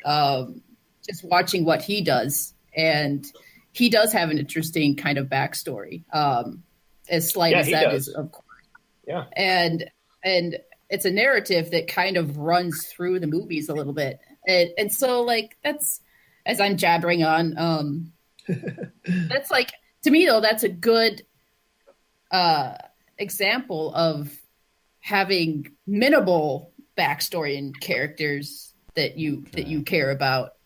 Speaker 4: just watching what he does. And he does have an interesting kind of backstory, as slight as that is, of course.
Speaker 2: Yeah.
Speaker 4: And it's a narrative that kind of runs through the movies a little bit. And so, like, that's, as I'm jabbering on, that's like, to me, though, that's a good example of having minimal backstory and characters that you care about,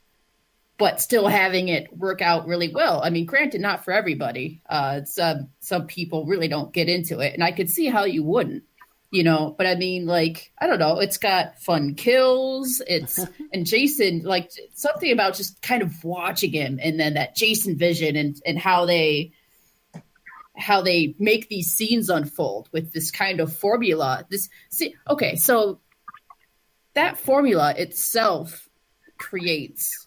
Speaker 4: but still having it work out really well. I mean, granted, not for everybody. Some people really don't get into it, and I could see how you wouldn't, you know. But I mean, like, I don't know. It's got fun kills. And Jason, like, something about just kind of watching him, and then that Jason vision, and how they make these scenes unfold with this kind of formula. So that formula itself creates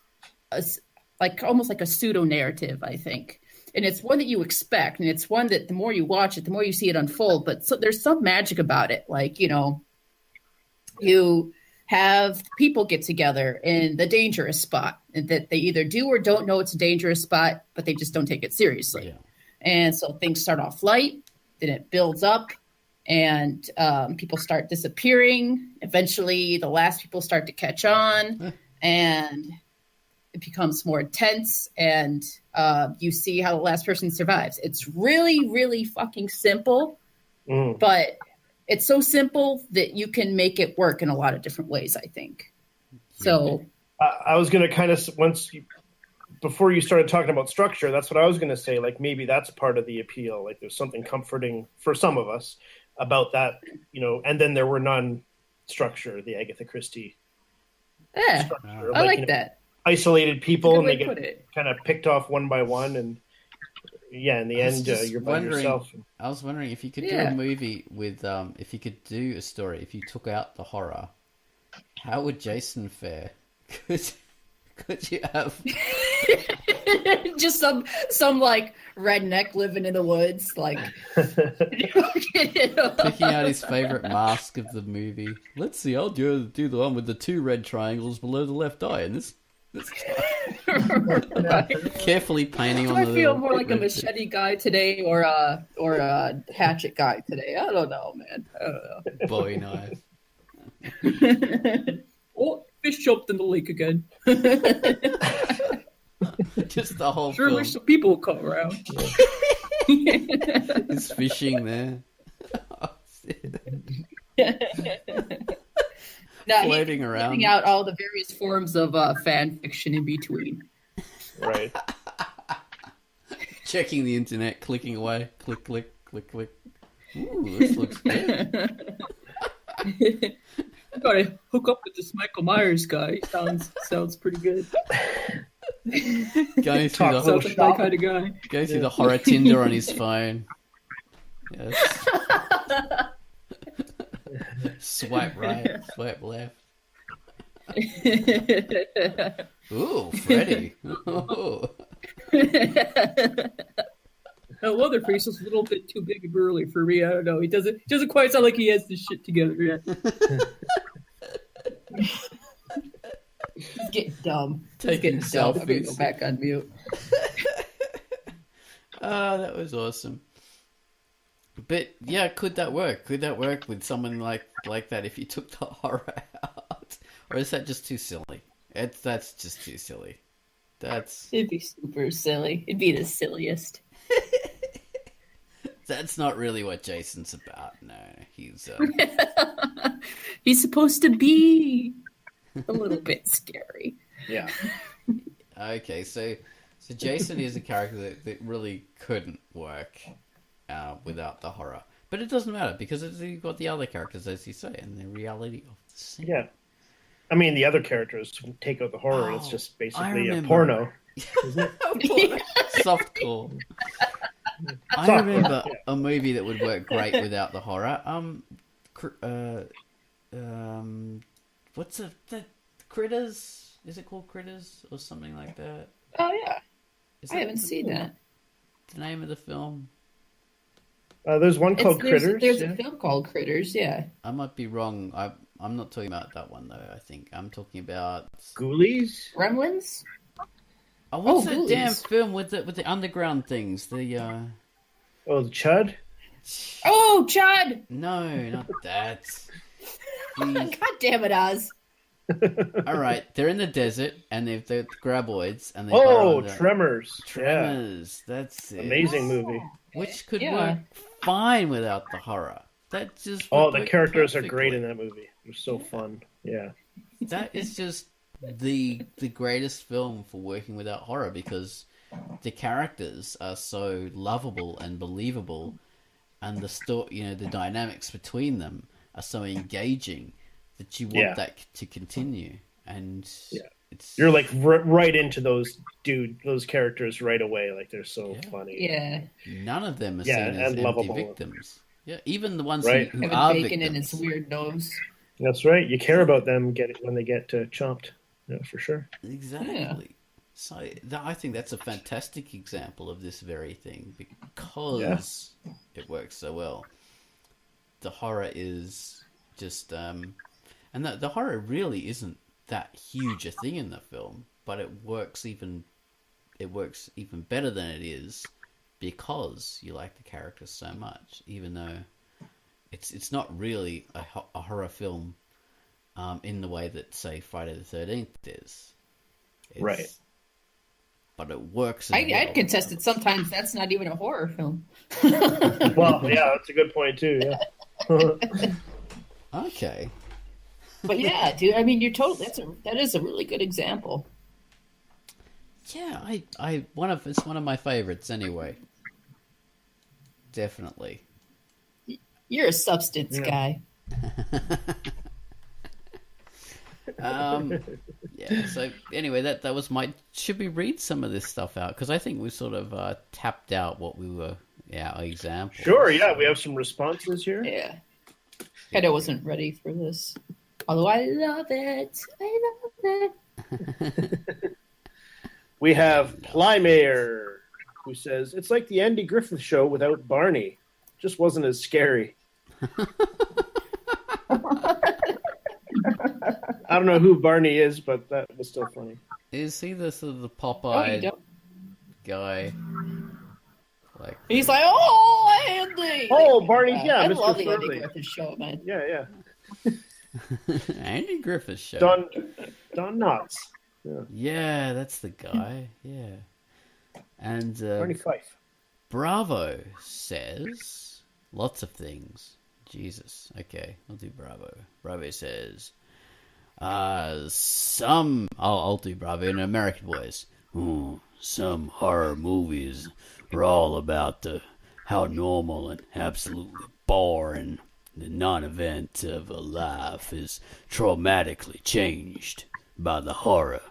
Speaker 4: almost like a pseudo narrative, I think. And it's one that you expect, and it's one that the more you watch it, the more you see it unfold. But there's some magic about it. Like, you know, you have people get together in the dangerous spot, and that they either do or don't know it's a dangerous spot, but they just don't take it seriously. Yeah. And so things start off light, then it builds up, and people start disappearing. Eventually, the last people start to catch on, and it becomes more intense, and you see how the last person survives. It's really, really fucking simple, but it's so simple that you can make it work in a lot of different ways, I think. So
Speaker 2: I was going to kind of before you started talking about structure, that's what I was going to say. Like maybe that's part of the appeal. Like there's something comforting for some of us about that, and then there were none structure, the Agatha Christie.
Speaker 4: Yeah,
Speaker 2: structure.
Speaker 4: I like that.
Speaker 2: Isolated people and they
Speaker 4: get
Speaker 2: get kind of picked off one by one, and in the end, you're by yourself.
Speaker 1: I was wondering if you could do a movie with, if you could do a story, if you took out the horror, how would Jason fare? Could you have
Speaker 4: just some like redneck living in the woods, like
Speaker 1: picking out his favorite mask of the movie? Let's see, I'll do the one with the 2 red triangles below the left eye, and this carefully painting on the.
Speaker 4: I feel more like a machete guy today, or a hatchet guy today. I don't know, man. I don't know.
Speaker 1: Bowie knife.
Speaker 4: Oh, fish jumped in the lake again.
Speaker 1: Just the whole
Speaker 4: sure
Speaker 1: film.
Speaker 4: wish some people would come around.
Speaker 1: He's fishing there.
Speaker 4: Now,
Speaker 1: floating around.
Speaker 4: Finding out all the various forms of fan fiction in between.
Speaker 2: Right.
Speaker 1: Checking the internet, clicking away. Click, click, click, click. Ooh, this looks good.
Speaker 4: I gotta hook up with this Michael Myers guy. Sounds pretty good.
Speaker 1: Going through the
Speaker 4: sounds like my kind of guy.
Speaker 1: Going through the horror Tinder on his phone. Yes. Swipe right, swipe left. Ooh, Freddy. Ooh.
Speaker 4: That Leatherface is a little bit too big and burly for me. I don't know. He doesn't quite sound like he has this shit together yet. He's getting dumb.
Speaker 1: Taking selfies.
Speaker 4: I'm gonna go back on mute.
Speaker 1: Oh, that was awesome. But yeah, could that work? Could that work with someone like that if you took the horror out? Or is that just too silly? That's just too silly.
Speaker 4: It'd be super silly. It'd be the silliest.
Speaker 1: That's not really what Jason's about. No, he's
Speaker 4: he's supposed to be a little bit scary.
Speaker 2: Yeah.
Speaker 1: Okay, so Jason is a character that really couldn't work without the horror. But it doesn't matter because you've got the other characters, as you say, and the reality of the scene.
Speaker 2: Yeah. I mean, the other characters take out the horror. It's just basically a porno. Isn't it?
Speaker 1: Softcore. I remember a movie that would work great without the horror. What's the Critters? Is it called Critters or something like that?
Speaker 4: Oh yeah, I haven't seen that.
Speaker 1: The name of the film?
Speaker 2: There's one called Critters.
Speaker 4: There's a film called Critters. Yeah,
Speaker 1: I might be wrong. I'm not talking about that one though. I think I'm talking about
Speaker 2: Ghoulies.
Speaker 4: Gremlins.
Speaker 1: Oh, what's that
Speaker 4: Ghoulies.
Speaker 1: damn film with the underground things? The
Speaker 2: the Chud.
Speaker 4: Oh, Chud!
Speaker 1: No, not that.
Speaker 4: God damn it, Oz.
Speaker 1: All right, they're in the desert and they're graboids and they
Speaker 2: Tremors.
Speaker 1: Tremors. Yeah. That's it.
Speaker 2: Amazing movie.
Speaker 1: Which could work fine without the horror. That just
Speaker 2: the characters are great in that movie. They're so fun. Yeah.
Speaker 1: That is just the greatest film for working without horror because the characters are so lovable and believable, and the dynamics between them are so engaging that you want that to continue. And
Speaker 2: you're like right into those characters right away. Like they're so funny.
Speaker 4: Yeah.
Speaker 1: None of them are seen as
Speaker 2: lovable
Speaker 1: victims. Yeah, even the ones
Speaker 2: right.
Speaker 1: who
Speaker 4: Kevin
Speaker 1: are
Speaker 4: Bacon
Speaker 1: victims.
Speaker 4: and his weird nose.
Speaker 2: That's right. You care about them when they get chomped. Yeah, for sure.
Speaker 1: Exactly.
Speaker 4: Yeah.
Speaker 1: So I think that's a fantastic example of this very thing because it works so well. The horror is just, and the horror really isn't that huge a thing in the film, but it works even better than it is because you like the characters so much, even though it's not really a horror film in the way that, say, Friday the 13th is.
Speaker 2: Right.
Speaker 1: But it works.
Speaker 4: I'd contest it. Sometimes that's not even a horror film.
Speaker 2: Well, yeah, that's a good point too. Yeah.
Speaker 1: Okay.
Speaker 4: But yeah, dude, I mean, you're totally, that is a really good example.
Speaker 1: Yeah, it's one of my favorites anyway. Definitely.
Speaker 4: You're a substance guy.
Speaker 1: Yeah. So anyway, that was my. Should we read some of this stuff out? Because I think we sort of tapped out what we were. Yeah, our examples.
Speaker 2: Sure. Yeah, we have some responses here.
Speaker 4: Yeah. Kind of wasn't ready for this. Although I love it. I love it.
Speaker 2: We have Plymayer, who says, it's like the Andy Griffith Show without Barney. Just wasn't as scary. I don't know who Barney is, but that was still funny.
Speaker 1: Is he the sort of the pop-eyed guy? Like
Speaker 4: he's like, oh, Andy!
Speaker 2: Oh, Barney, yeah,
Speaker 4: I
Speaker 2: Mr.
Speaker 4: love the
Speaker 2: Furley.
Speaker 4: Andy Griffith Show, man.
Speaker 2: Yeah.
Speaker 1: Andy Griffith Show.
Speaker 2: Don Knotts.
Speaker 1: Yeah, that's the guy. Yeah. And
Speaker 2: Barney Fife.
Speaker 1: Bravo says lots of things. Jesus. Okay, I'll do Bravo. Bravo says, I'll do Bravo in an American voice. Some horror movies are all about how normal and absolutely boring the non-event of a life is traumatically changed by the horror.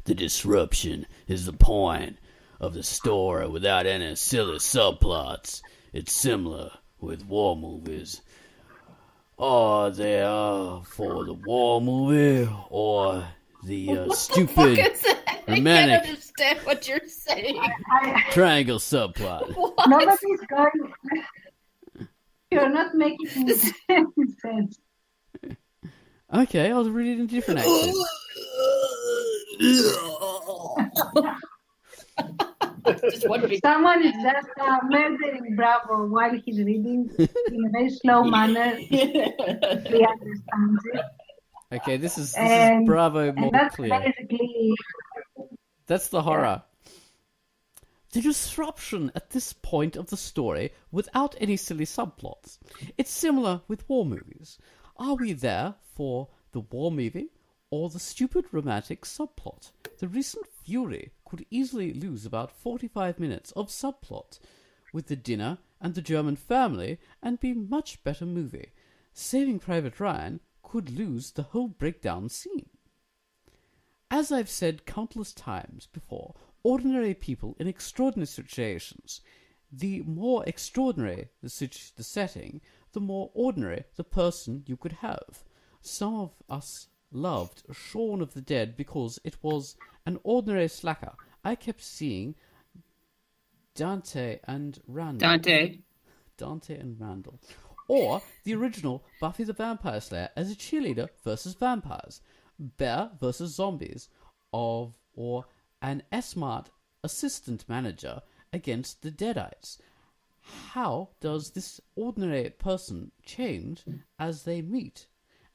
Speaker 1: The disruption is the point of the story without any silly subplots. It's similar with war movies. Are they for the war movie or the stupid romantic
Speaker 4: I can't understand what you're saying.
Speaker 1: triangle subplot?
Speaker 3: Nobody's going. You're not making sense.
Speaker 1: Okay, I'll read it in a different accent.
Speaker 3: Someone is just murdering Bravo while he's reading in a very slow manner. He understands it.
Speaker 1: Okay, this is Bravo more
Speaker 3: that's
Speaker 1: clear.
Speaker 3: Basically,
Speaker 1: That's the horror. The disruption at this point of the story without any silly subplots. It's similar with war movies. Are we there for the war movie or the stupid romantic subplot? The recent Fury could easily lose about 45 minutes of subplot with the dinner and the German family and be much better movie. Saving Private Ryan could lose the whole breakdown scene. As I've said countless times before, ordinary people in extraordinary situations. The more extraordinary the setting, the more ordinary the person you could have. Some of us loved Shaun of the Dead because it was an ordinary slacker. I kept seeing Dante and Randall. Dante and Randall. Or the original Buffy the Vampire Slayer as a cheerleader versus vampires. Bear versus zombies. Or an smart assistant manager against the Deadites. How does this ordinary person change as they meet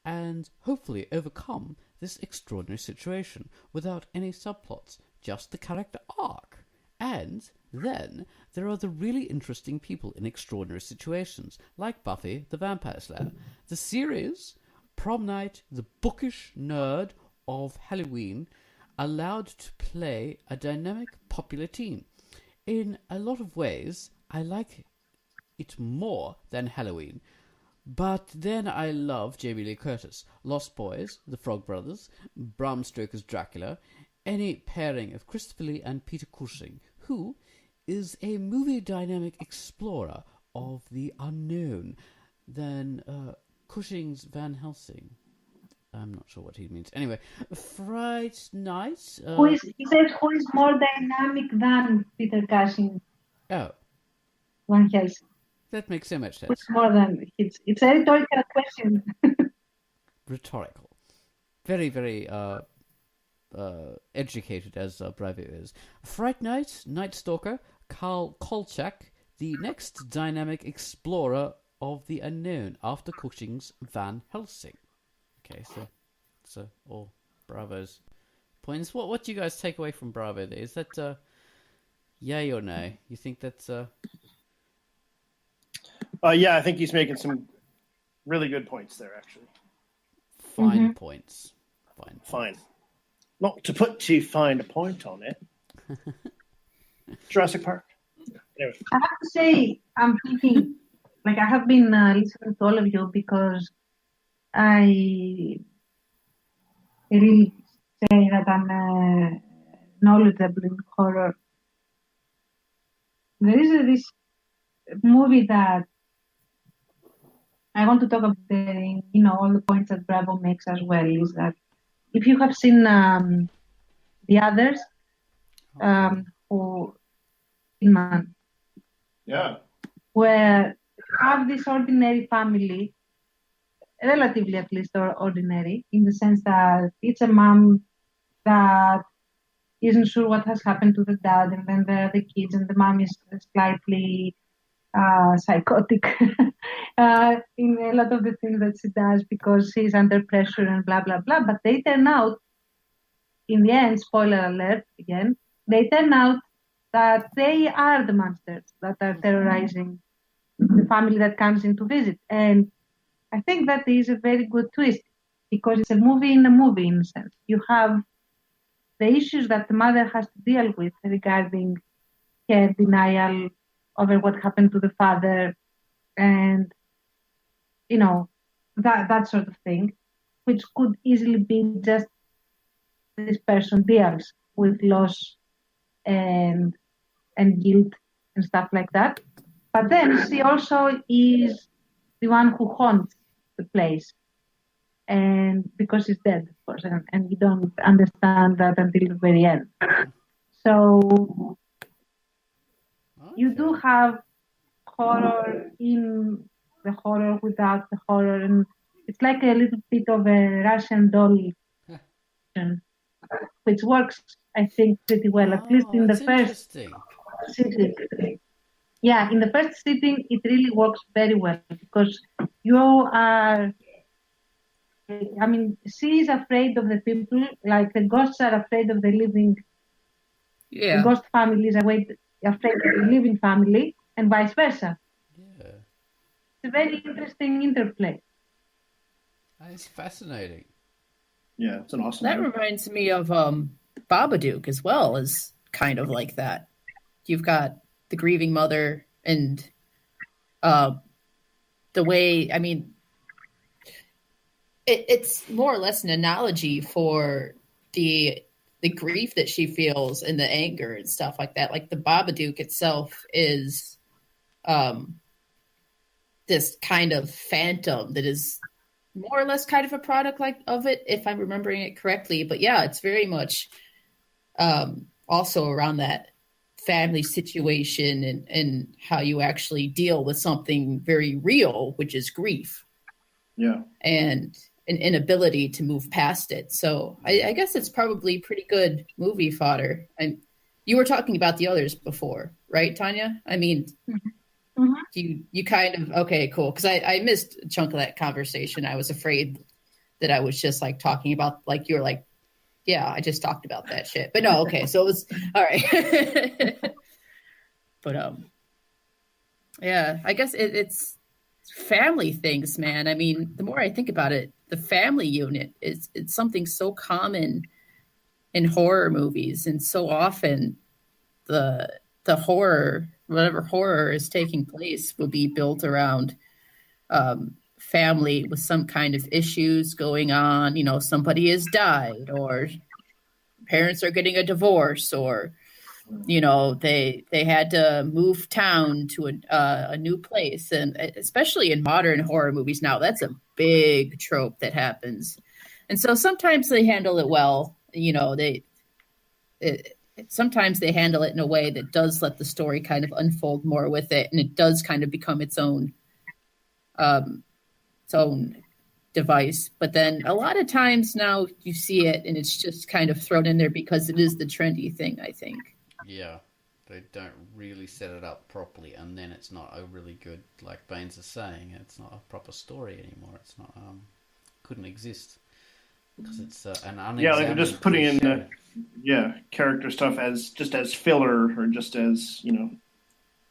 Speaker 1: and hopefully overcome this extraordinary situation without any subplots, just the character arc? And then there are the really interesting people in extraordinary situations, like Buffy the Vampire Slayer. The series, Prom Night, the bookish nerd of Halloween, allowed to play a dynamic popular teen. In a lot of ways, I like it more than Halloween. But then I love Jamie Lee Curtis, Lost Boys, The Frog Brothers, Bram Stoker's Dracula, any pairing of Christopher Lee and Peter Cushing, who is a movie dynamic explorer of the unknown than Cushing's Van Helsing. I'm not sure what he means. Anyway, Fright Night.
Speaker 3: He says who is more dynamic than Peter Cushing?
Speaker 1: Oh.
Speaker 3: Van Helsing.
Speaker 1: That makes so much sense.
Speaker 3: Who's more than it's a rhetorical question.
Speaker 1: Rhetorical. Very, very educated as Bravo is. Fright Night, Night Stalker, Karl Kolchak, the next dynamic explorer of the unknown after Cushing's Van Helsing. Okay, so all Bravo's points. What do you guys take away from Bravo there? Is that yay or no? You think that's
Speaker 2: Yeah, I think he's making some really good points there, actually.
Speaker 1: fine points.
Speaker 2: Fine. Not to put too fine a point on it. Jurassic Park. Anyway.
Speaker 3: I have to say, I'm thinking, like, I have been listening to all of you because I really say that I'm knowledgeable in horror. There is this movie that I want to talk about, all the points that Bravo makes as well, is that if you have seen The Others, who man,
Speaker 2: Yeah.
Speaker 3: where you have this ordinary family, relatively at least ordinary, in the sense that it's a mom that isn't sure what has happened to the dad, and then there are the kids, and the mom is slightly psychotic in a lot of the things that she does because she's under pressure and blah, blah, blah. But they turn out, in the end, spoiler alert again, they turn out that they are the monsters that are terrorizing the family that comes in to visit. And I think that is a very good twist because it's a movie in a sense. You have the issues that the mother has to deal with regarding her denial over what happened to the father and, that sort of thing, which could easily be just this person deals with loss and guilt and stuff like that. But then she also is the one who haunts the place. And because she's dead, of course, and you don't understand that until the very end. So you do have horror in the horror without the horror, and it's like a little bit of a Russian doll, which works, I think, pretty well, at least in the first sitting. Yeah, in the first sitting, it really works very well because you are. She is afraid of the people, like the ghosts are afraid of the living.
Speaker 4: Yeah.
Speaker 3: The ghost family is afraid of the living family, and vice versa.
Speaker 1: Yeah.
Speaker 3: It's a very interesting interplay.
Speaker 1: That is fascinating.
Speaker 2: Yeah, it's an awesome
Speaker 4: That
Speaker 2: movie.
Speaker 4: reminds me of Babadook as well, is kind of like that. You've got the grieving mother and the way, it's more or less an analogy for the grief that she feels and the anger and stuff like that. Like the Babadook itself is this kind of phantom that is more or less kind of a product of it, if I'm remembering it correctly. But yeah, it's very much also around that family situation and how you actually deal with something very real, which is grief.
Speaker 2: Yeah.
Speaker 4: And an inability to move past it. So I guess it's probably pretty good movie fodder. And you were talking about The Others before, right, Tanya? You kind of, okay, cool. Because I missed a chunk of that conversation. I was afraid that I was just like talking about, like, you were like, yeah, I just talked about that shit. But no, okay. So it was, all right. But yeah, I guess it's family things, man. The more I think about it, the family unit it's something so common in horror movies, and so often the horror, whatever horror is taking place, will be built around family with some kind of issues going on. Somebody has died, or parents are getting a divorce, or they had to move town to a new place. And especially in modern horror movies now, that's a big trope that happens. And so sometimes they handle it well. Sometimes they handle it in a way that does let the story kind of unfold more with it, and it does kind of become its own device. But then a lot of times now you see it and it's just kind of thrown in there because it is the trendy thing, I think.
Speaker 1: Yeah, they don't really set it up properly, and then it's not a really good, like Baines is saying, it's not a proper story anymore. It's not, couldn't exist because it's an unexamined.
Speaker 2: Yeah, like just putting in character stuff as filler, or just as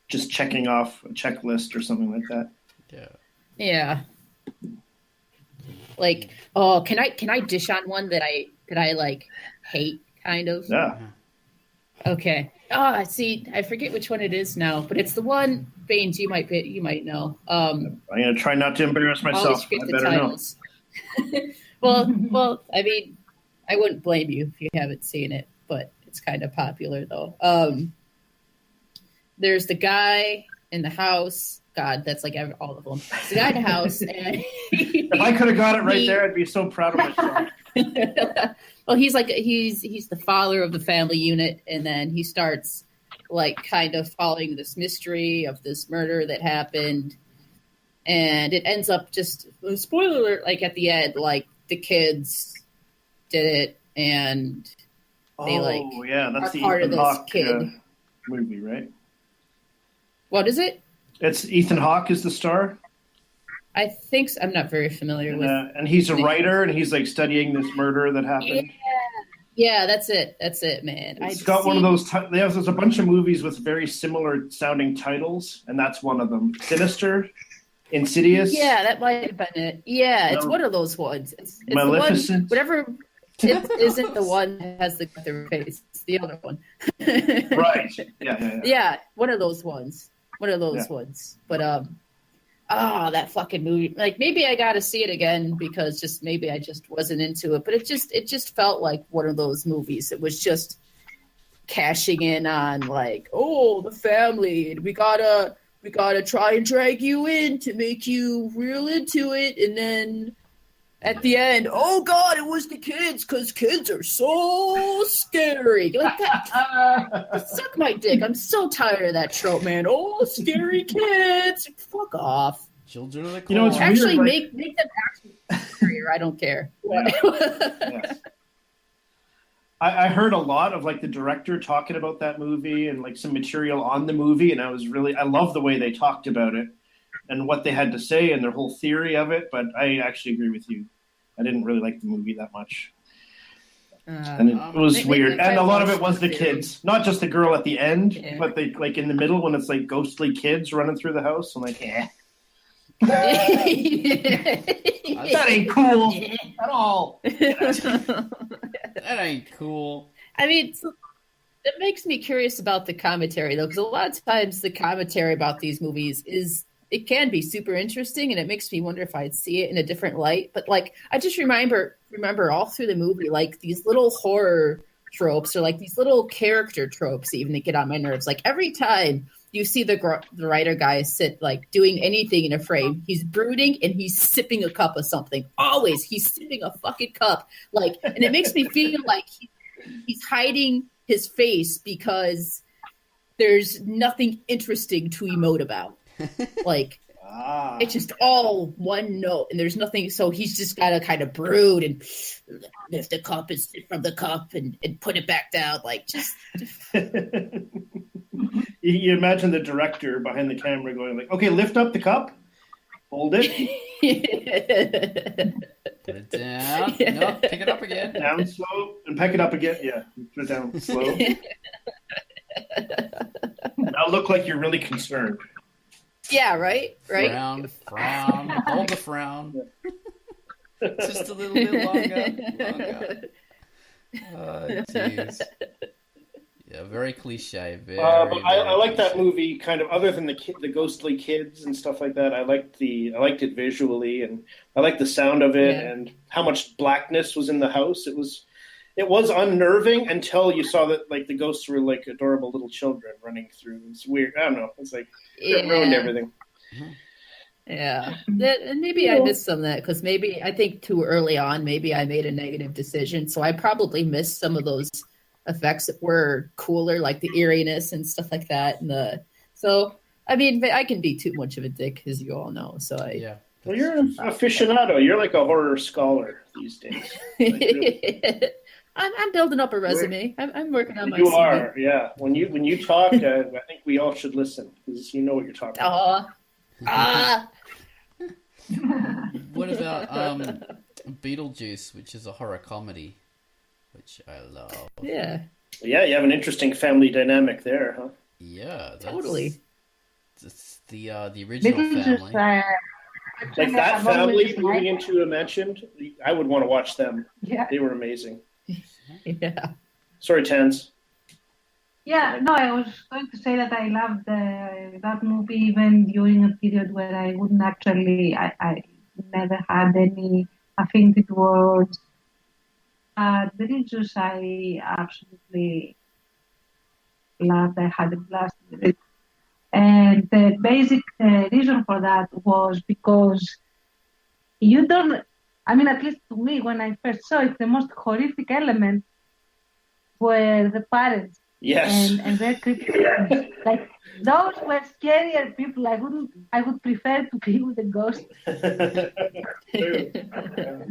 Speaker 2: just checking off a checklist or something like that.
Speaker 1: Yeah.
Speaker 4: Yeah. Like, oh, can I dish on one that I like hate kind of?
Speaker 2: Yeah.
Speaker 4: Okay. Oh, see, I forget which one it is now, but it's the one, Baines, you might know.
Speaker 2: I'm gonna try not to embarrass
Speaker 4: Always
Speaker 2: myself.
Speaker 4: forget
Speaker 2: I
Speaker 4: the
Speaker 2: better know.
Speaker 4: titles. well, I mean, I wouldn't blame you if you haven't seen it, but it's kind of popular though. There's the guy in the house. God, that's like all of them. It's the guy in the house, and
Speaker 2: If I could have got it right there, I'd be so proud of myself.
Speaker 4: well, he's the father of the family unit, and then he starts like kind of following this mystery of this murder that happened, and it ends up just spoiler alert, like at the end, like the kids did it, and they
Speaker 2: that's the
Speaker 4: part of
Speaker 2: Ethan
Speaker 4: this
Speaker 2: Hawke
Speaker 4: kid.
Speaker 2: movie, right?
Speaker 4: What is it?
Speaker 2: It's Ethan Hawke is the star.
Speaker 4: I think so. I'm not very familiar with.
Speaker 2: And he's a writer, and he's like studying this murder that happened.
Speaker 4: Yeah, that's it, man.
Speaker 2: It's got one of those. There's a bunch of movies with very similar sounding titles, and that's one of them. Sinister, Insidious.
Speaker 4: Yeah, that might have been it. Yeah, it's one of those ones. It's
Speaker 2: Maleficent.
Speaker 4: The one, whatever. It isn't the one that has the face. It's the other one.
Speaker 2: Right. Yeah.
Speaker 4: Yeah, one of those ones. But that fucking movie. Like maybe I got to see it again because maybe I just wasn't into it. But it just felt like one of those movies. It was just cashing in on like, oh, the family, and we gotta try and drag you in to make you real into it, and then at the end, oh God, it was the kids because kids are so scary. Like that, suck my dick. I'm so tired of that trope, man. Oh, scary kids, fuck off.
Speaker 1: Children of the Corn.
Speaker 2: You know, it's
Speaker 4: actually
Speaker 2: weird,
Speaker 4: make them actually scarier. I don't care.
Speaker 2: Yes. I heard a lot of like the director talking about that movie and like some material on the movie, and I love the way they talked about it and what they had to say and their whole theory of it. But I actually agree with you. I didn't really like the movie that much. And it was weird. And a lot of it was the kids, not just the girl at the end, but they like in the middle when it's like ghostly kids running through the house. I'm like, that ain't cool at all.
Speaker 1: That ain't cool.
Speaker 4: I mean, it makes me curious about the commentary, though, because a lot of times the commentary about these movies it can be super interesting, and it makes me wonder if I'd see it in a different light. But like, I just remember all through the movie, like these little horror tropes or like these little character tropes even that get on my nerves. Like every time you see the writer guy sit like doing anything in a frame, he's brooding and he's sipping a cup of something. Always, he's sipping a fucking cup. Like, and it makes me feel like he's hiding his face because there's nothing interesting to emote about. Like, it's just all one note, and there's nothing. So he's just got to kind of brood and lift the cup and sip from the cup and put it back down. Like, just.
Speaker 2: You imagine the director behind the camera going like, "Okay, lift up the cup, hold it,
Speaker 1: put it down, no, pick it up again,
Speaker 2: down slow, and pick it up again. Yeah, put it down slow. Now look like you're really concerned."
Speaker 4: Yeah, right.
Speaker 1: Frown, hold the frown. Just a little bit longer. Oh, jeez. Yeah, very cliche. Very,
Speaker 2: but I like that movie. Kind of, other than the ghostly kids and stuff like that. I liked it visually, and I liked the sound of it, and how much blackness was in the house. It was unnerving until you saw that like the ghosts were like adorable little children running through. It's weird. I don't know. It's like it ruined everything.
Speaker 4: Yeah, and maybe I missed some of that because maybe I think too early on. Maybe I made a negative decision, so I probably missed some of those effects that were cooler, like the eeriness and stuff like that. So I mean, I can be too much of a dick, as you all know. So
Speaker 2: Well, you're an aficionado. You're like a horror scholar these days. Like, really.
Speaker 4: I'm building up a resume. I'm working on my.
Speaker 2: You
Speaker 4: CV.
Speaker 2: are, yeah. When you talk, I think we all should listen because you know what you're talking about.
Speaker 1: What about Beetlejuice, which is a horror comedy, which I love.
Speaker 4: Yeah.
Speaker 2: Yeah, you have an interesting family dynamic there, huh?
Speaker 1: Yeah,
Speaker 4: totally.
Speaker 1: It's the original family.
Speaker 2: Like that family moving into a mansion, I would want to watch them.
Speaker 3: Yeah.
Speaker 2: They were amazing.
Speaker 4: Yeah.
Speaker 2: Sorry, Tans.
Speaker 3: Yeah, no, I was going to say that I loved that movie even during a period where I wouldn't actually, I never had any affinity towards Beetlejuice. I absolutely loved. I had a blast with it. And the basic reason for that was because you don't, I mean, at least to me, when I first saw it, the most horrific element were the parents.
Speaker 2: Yes.
Speaker 3: And their creepy things. Like those were scarier people. I would prefer to be with a ghost.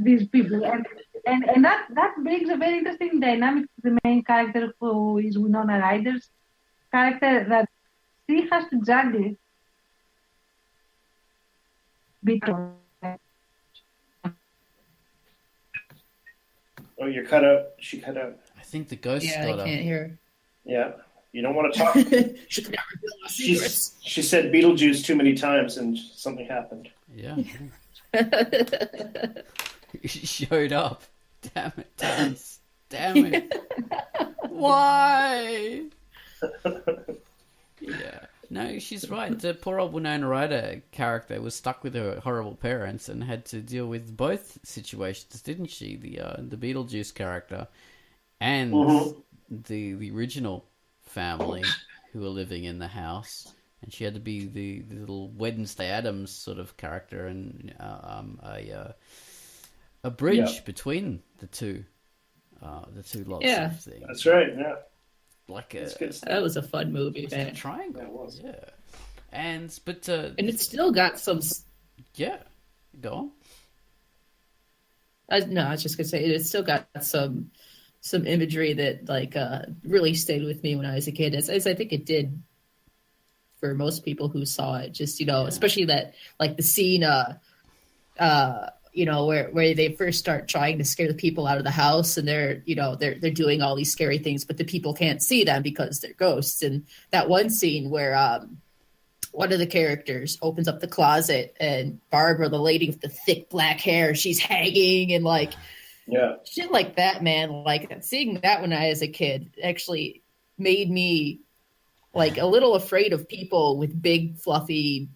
Speaker 3: These people. And that brings a very interesting dynamic to the main character, who is Winona Ryder's character, that she has to juggle between.
Speaker 2: Oh, you're cut out. She cut out.
Speaker 1: I think the ghost
Speaker 4: Yeah,
Speaker 1: got
Speaker 4: I can't hear.
Speaker 2: Yeah. You don't want to talk. She said Beetlejuice too many times and something happened.
Speaker 1: Yeah. She showed up. Damn it, Tans. Damn it. Why? Yeah. No, she's right. The poor old Winona Ryder character was stuck with her horrible parents and had to deal with both situations, didn't she? The Beetlejuice character and the original family who were living in the house, and she had to be the little Wednesday Addams sort of character and a bridge between the two lots of things.
Speaker 2: That's right. Yeah.
Speaker 1: Like
Speaker 4: that was a fun movie, man.
Speaker 1: A triangle.
Speaker 2: It was.
Speaker 1: Yeah. And
Speaker 4: it's still got some.
Speaker 1: Yeah. Go on.
Speaker 4: I was just gonna say it's still got some imagery that really stayed with me when I was a kid, as I think it did for most people who saw it. Just especially that the scene where they first start trying to scare the people out of the house, and they're doing all these scary things, but the people can't see them because they're ghosts. And that one scene where one of the characters opens up the closet and Barbara, the lady with the thick black hair, she's hanging and shit like that, man. Seeing that when I was a kid actually made me a little afraid of people with big fluffy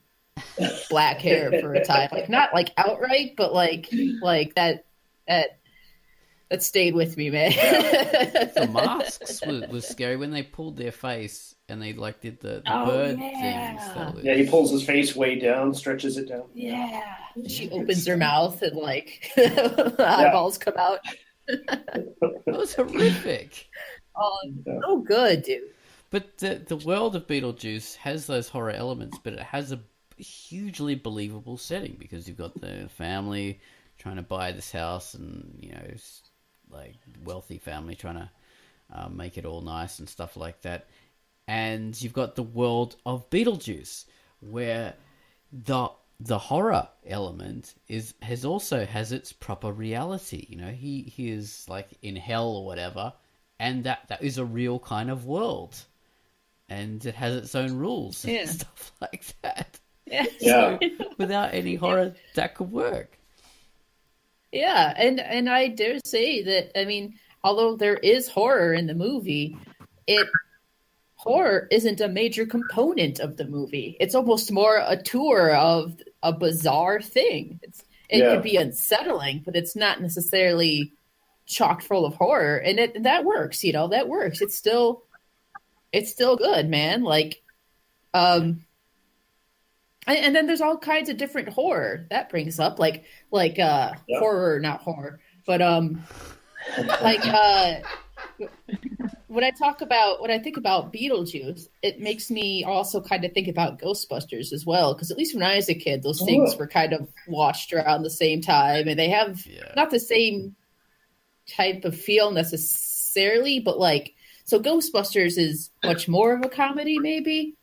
Speaker 4: black hair for a time. Not outright, but that stayed with me, man.
Speaker 1: The masks was scary when they pulled their face and they did the bird things.
Speaker 2: Yeah, he pulls his face way down, stretches it down.
Speaker 4: Yeah. She opens her mouth and eyeballs come out.
Speaker 1: That was horrific.
Speaker 4: Oh, so good, dude.
Speaker 1: But the world of Beetlejuice has those horror elements, but it has a hugely believable setting because you've got the family trying to buy this house and wealthy family trying to make it all nice and stuff like that, and you've got the world of Beetlejuice where the horror element has its proper reality. He is in hell or whatever, and that is a real kind of world, and it has its own rules and stuff like that.
Speaker 4: Yeah.
Speaker 1: So without any horror, that could work.
Speaker 4: Yeah, and I dare say that, I mean, although there is horror in the movie, horror isn't a major component of the movie. It's almost more a tour of a bizarre thing. It could be unsettling, but it's not necessarily chock full of horror, and that works. That works. It's still good, man. And then there's all kinds of different horror that brings up, horror, not horror, but when I think about Beetlejuice, it makes me also kind of think about Ghostbusters as well, because at least when I was a kid, those things were kind of watched around the same time, and they have not the same type of feel necessarily, but so Ghostbusters is much more of a comedy, maybe,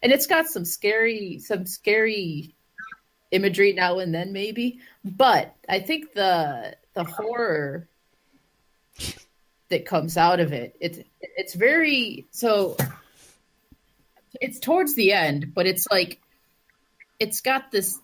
Speaker 4: and it's got some scary imagery now and then, maybe. But I think the horror that comes out of it's very so. It's towards the end, but it's got this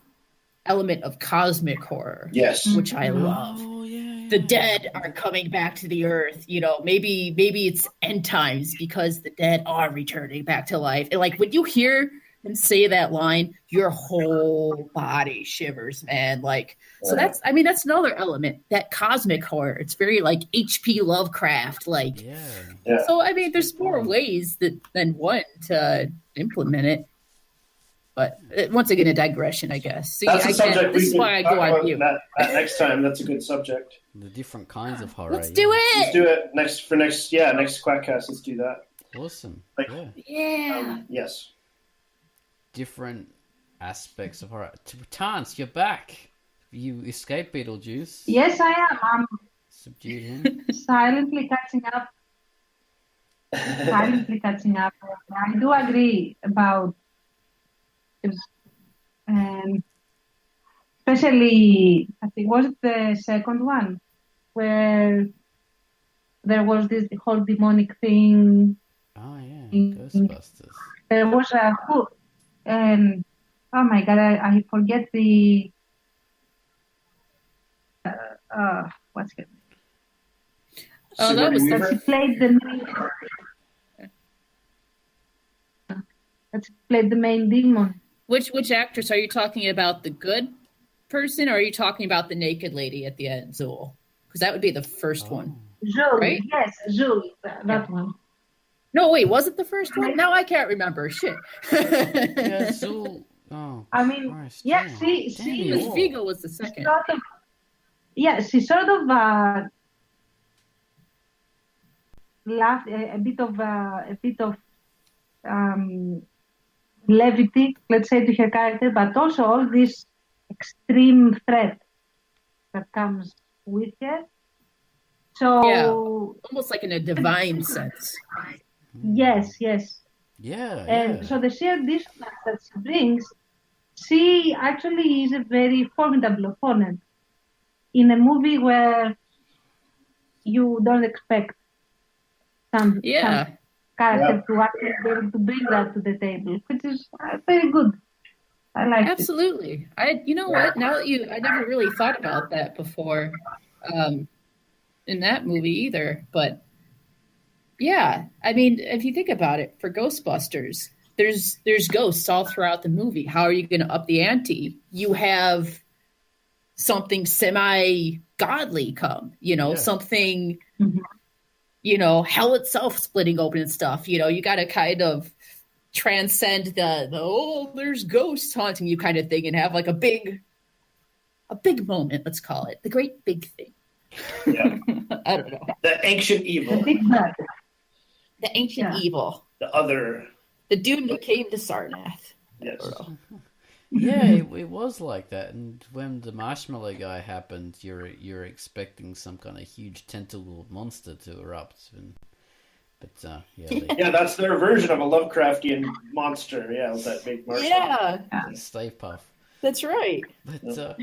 Speaker 4: element of cosmic horror.
Speaker 2: Yes.
Speaker 4: Which I love.
Speaker 1: Oh, yeah.
Speaker 4: The dead are coming back to the earth. You know, maybe it's end times because the dead are returning back to life. And like when you hear him say that line, your whole body shivers, man. Like, so that's another element, that cosmic horror. It's very like H.P. Lovecraft. Like,
Speaker 2: Yeah.
Speaker 4: So I mean, there's more ways than one to implement it. But once again, a digression, I guess. So
Speaker 2: That's a subject
Speaker 4: this
Speaker 2: we
Speaker 4: is
Speaker 2: can
Speaker 4: why I
Speaker 2: talk
Speaker 4: go on
Speaker 2: about
Speaker 4: mute.
Speaker 2: next time. That's a good subject.
Speaker 1: The different kinds of horror.
Speaker 4: Let's do it.
Speaker 2: Let's do it next Quackcast. Let's do that.
Speaker 1: Awesome.
Speaker 4: Yeah.
Speaker 2: Yes.
Speaker 1: Different aspects of horror. Tance, you're back. You escaped Beetlejuice.
Speaker 3: Yes, I am. I'm
Speaker 1: Subdued him.
Speaker 3: silently catching up. I do agree about especially, I think, was it the second one where there was this whole demonic thing?
Speaker 1: Oh yeah, Ghostbusters.
Speaker 3: There was oh my god, I forget the what's it?
Speaker 4: Oh, that was
Speaker 3: That played the main demon.
Speaker 4: Which actress are you talking about? The good person, or are you talking about the naked lady at the end, Zool? Because that would be the first one.
Speaker 3: Zool,
Speaker 4: right?
Speaker 3: Yes, Zool, that one.
Speaker 4: No, wait, was it the first one? Now I can't remember. Shit.
Speaker 1: Yeah, Zool. Oh,
Speaker 3: I mean,
Speaker 1: Christ,
Speaker 3: yeah,
Speaker 1: damn.
Speaker 3: she
Speaker 4: Miss Vigo was the second.
Speaker 3: She sort of laughed a bit of levity, let's say, to her character, but also all this extreme threat that comes with her. So
Speaker 4: almost like in a divine sense.
Speaker 3: Yes.
Speaker 1: Yeah.
Speaker 3: And so the sheer distance that she brings, she actually is a very formidable opponent in a movie where you don't expect some character to actually be able to bring that to the table, which is very good. I like it.
Speaker 4: Absolutely. You know what? Now that I never really thought about that before, in that movie either. But yeah, I mean, if you think about it, for Ghostbusters, there's ghosts all throughout the movie. How are you going to up the ante? You have something semi-godly come, something, hell itself splitting open and stuff. You got to kind of transcend the there's ghosts haunting you kind of thing and have like a big moment, let's call it. The great big thing.
Speaker 2: Yeah.
Speaker 4: I don't know.
Speaker 2: The ancient evil.
Speaker 4: The ancient evil.
Speaker 2: The
Speaker 4: dude that came to Sarnath.
Speaker 2: Yes.
Speaker 1: Yeah, it was like that. And when the marshmallow guy happened, you're expecting some kind of huge tentacled monster to erupt.
Speaker 2: Yeah, that's their version of a Lovecraftian monster. Yeah, with that big marshmallow.
Speaker 4: Yeah.
Speaker 1: Stay Puff.
Speaker 4: That's right.
Speaker 1: But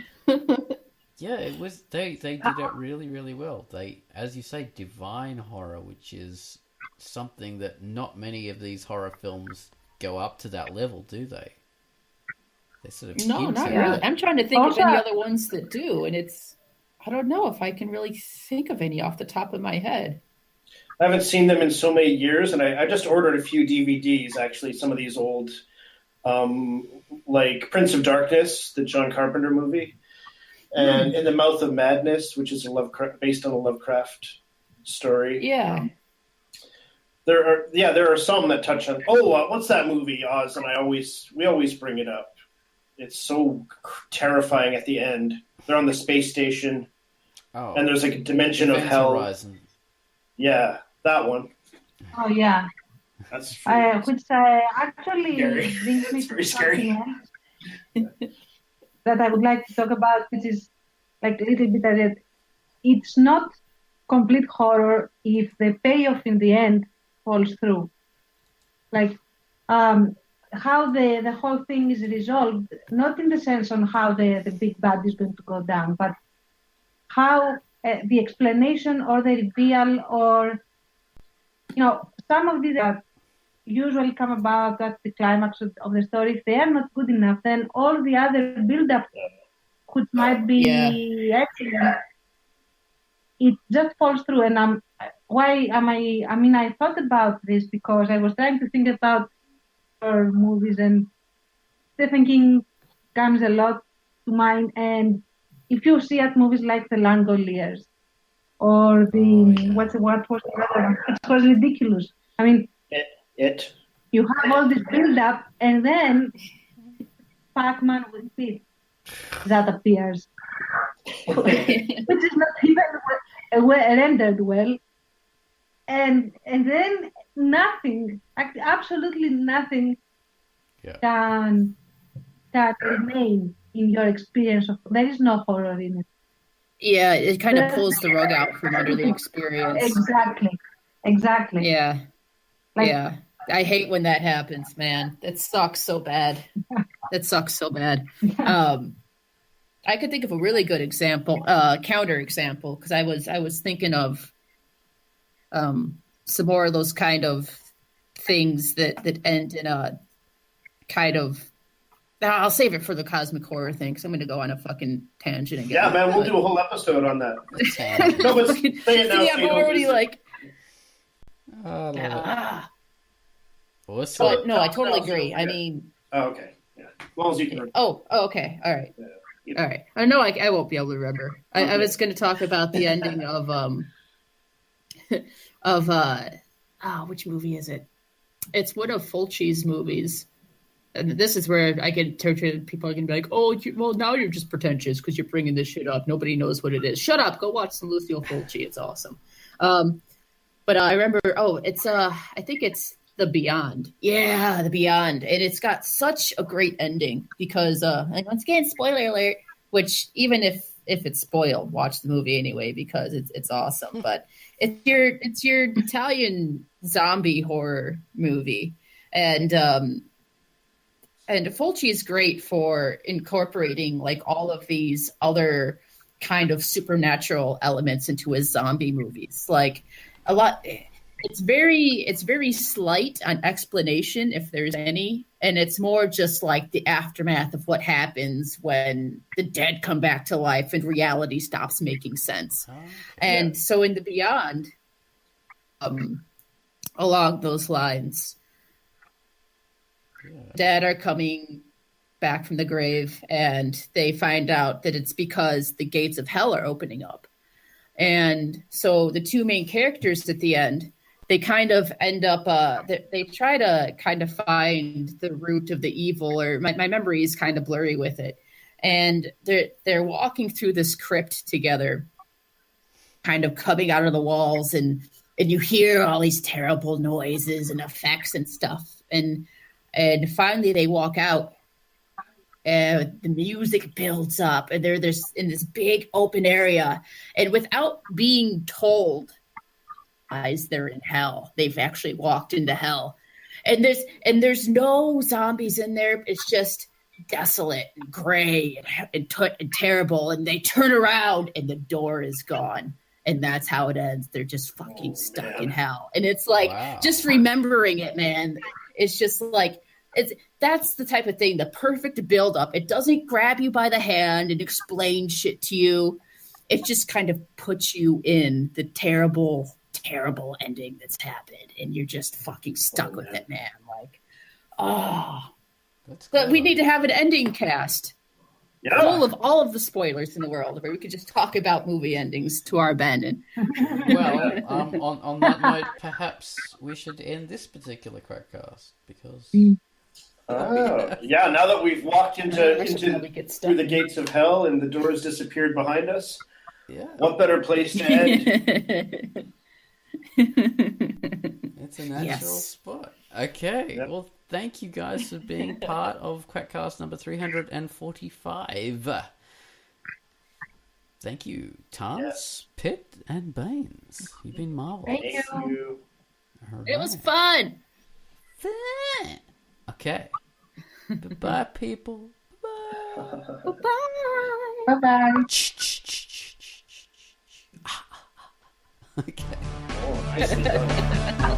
Speaker 1: yeah, it was. They did it really, really well. They, as you say, divine horror, which is something that not many of these horror films go up to that level, do they? They sort of
Speaker 4: no, not really. I'm trying to think of any other ones that do, and I don't know if I can really think of any off the top of my head.
Speaker 2: I haven't seen them in so many years, and I just ordered a few DVDs, actually, some of these old, like Prince of Darkness, the John Carpenter movie, and In the Mouth of Madness, which is based on a Lovecraft story.
Speaker 4: Yeah.
Speaker 2: There are some that touch on, what's that movie, Oz? And we always bring it up. It's so terrifying at the end. They're on the space station, and there's like a dimension of hell.
Speaker 1: Horizon.
Speaker 2: Yeah, that one.
Speaker 3: Oh yeah,
Speaker 2: that's
Speaker 3: which actually
Speaker 2: scary.
Speaker 3: brings me
Speaker 2: very
Speaker 3: to
Speaker 2: scary.
Speaker 3: something else that I would like to talk about, which is like a little bit that it's not complete horror if the payoff in the end falls through. Like how the whole thing is resolved, not in the sense on how the big bad is going to go down, but how the explanation or the reveal or, some of these that usually come about at the climax of the story, if they are not good enough, then all the other build-up which might be excellent, it just falls through. And I thought about this because I was trying to think about horror movies, and Stephen King comes a lot to mind. And if you see at movies like The Langoliers or what was the other one? It was ridiculous. I mean,
Speaker 2: it. You
Speaker 3: have all this build-up, and then Pac-Man with Pete that appears, which is not even rendered well, and then nothing, absolutely nothing, can remain in your experience of. There is no horror in it.
Speaker 4: Yeah, it kind of pulls the rug out from under the experience.
Speaker 3: Exactly.
Speaker 4: Yeah. Yeah. I hate when that happens, man. That sucks so bad. I could think of a really good example, counter example, because I was thinking of some more of those kind of things that end in a kind of. I'll save it for the cosmic horror thing, because I'm going to go on a fucking tangent again.
Speaker 2: Yeah, man, we'll do a whole episode on that. No, but say it now.
Speaker 4: I'm already like.
Speaker 1: Awesome.
Speaker 4: No, I totally agree. I mean.
Speaker 2: Oh, okay. Yeah. As long as you can.
Speaker 4: Oh, okay. All right. Yeah. All right. I know I won't be able to remember. I was going to talk about the ending of which movie is it? It's one of Fulci's movies. And this is where I get tortured. People are going to be like, oh, well, now you're just pretentious because you're bringing this shit up. Nobody knows what it is. Shut up. Go watch some Lucille Fulci. It's awesome. But I remember, it's I think it's The Beyond. Yeah, The Beyond. And it's got such a great ending because, and once again, spoiler alert, which even if it's spoiled, watch the movie anyway because it's awesome. But it's your Italian zombie horror movie. And Fulci is great for incorporating like all of these other kind of supernatural elements into his zombie movies. Like a lot, it's very slight on explanation if there's any, and it's more just like the aftermath of what happens when the dead come back to life and reality stops making sense. And so in The Beyond, along those lines. Dead are coming back from the grave, and they find out that it's because the gates of hell are opening up. And so the two main characters at the end, they kind of end up, they try to kind of find the root of the evil, or my memory is kind of blurry with it. And they're walking through this crypt together, kind of coming out of the walls, and you hear all these terrible noises and effects and stuff. And finally they walk out, and the music builds up, and they're in this big open area. And without being told, guys, they're in hell. They've actually walked into hell. And there's no zombies in there. It's just desolate and gray and terrible. And they turn around, and the door is gone. And that's how it ends. They're just fucking stuck in hell. And it's like, just remembering it, man. It's just like, that's the type of thing, the perfect build-up. It doesn't grab you by the hand and explain shit to you. It just kind of puts you in the terrible, terrible ending that's happened. And you're just fucking stuck with it, man. Like, but we need to have an ending cast. Yeah. Full of all of the spoilers in the world, where we could just talk about movie endings to our abandon.
Speaker 1: Well, on that note, perhaps we should end this particular Crackcast because.
Speaker 2: Yeah. Now that we've walked into through the gates of hell and the doors disappeared behind us, what better place to end?
Speaker 1: It's a natural spot. Okay, well, thank you guys for being part of Quackcast number 345. Thank you, Tans, Pitt, and Baines. You've been marvelous.
Speaker 3: Thank you.
Speaker 1: Right.
Speaker 4: It was fun.
Speaker 1: Okay. Bye-bye, people. Bye-bye.
Speaker 3: Bye-bye. Bye-bye.
Speaker 1: Okay.
Speaker 2: Oh, nicely done.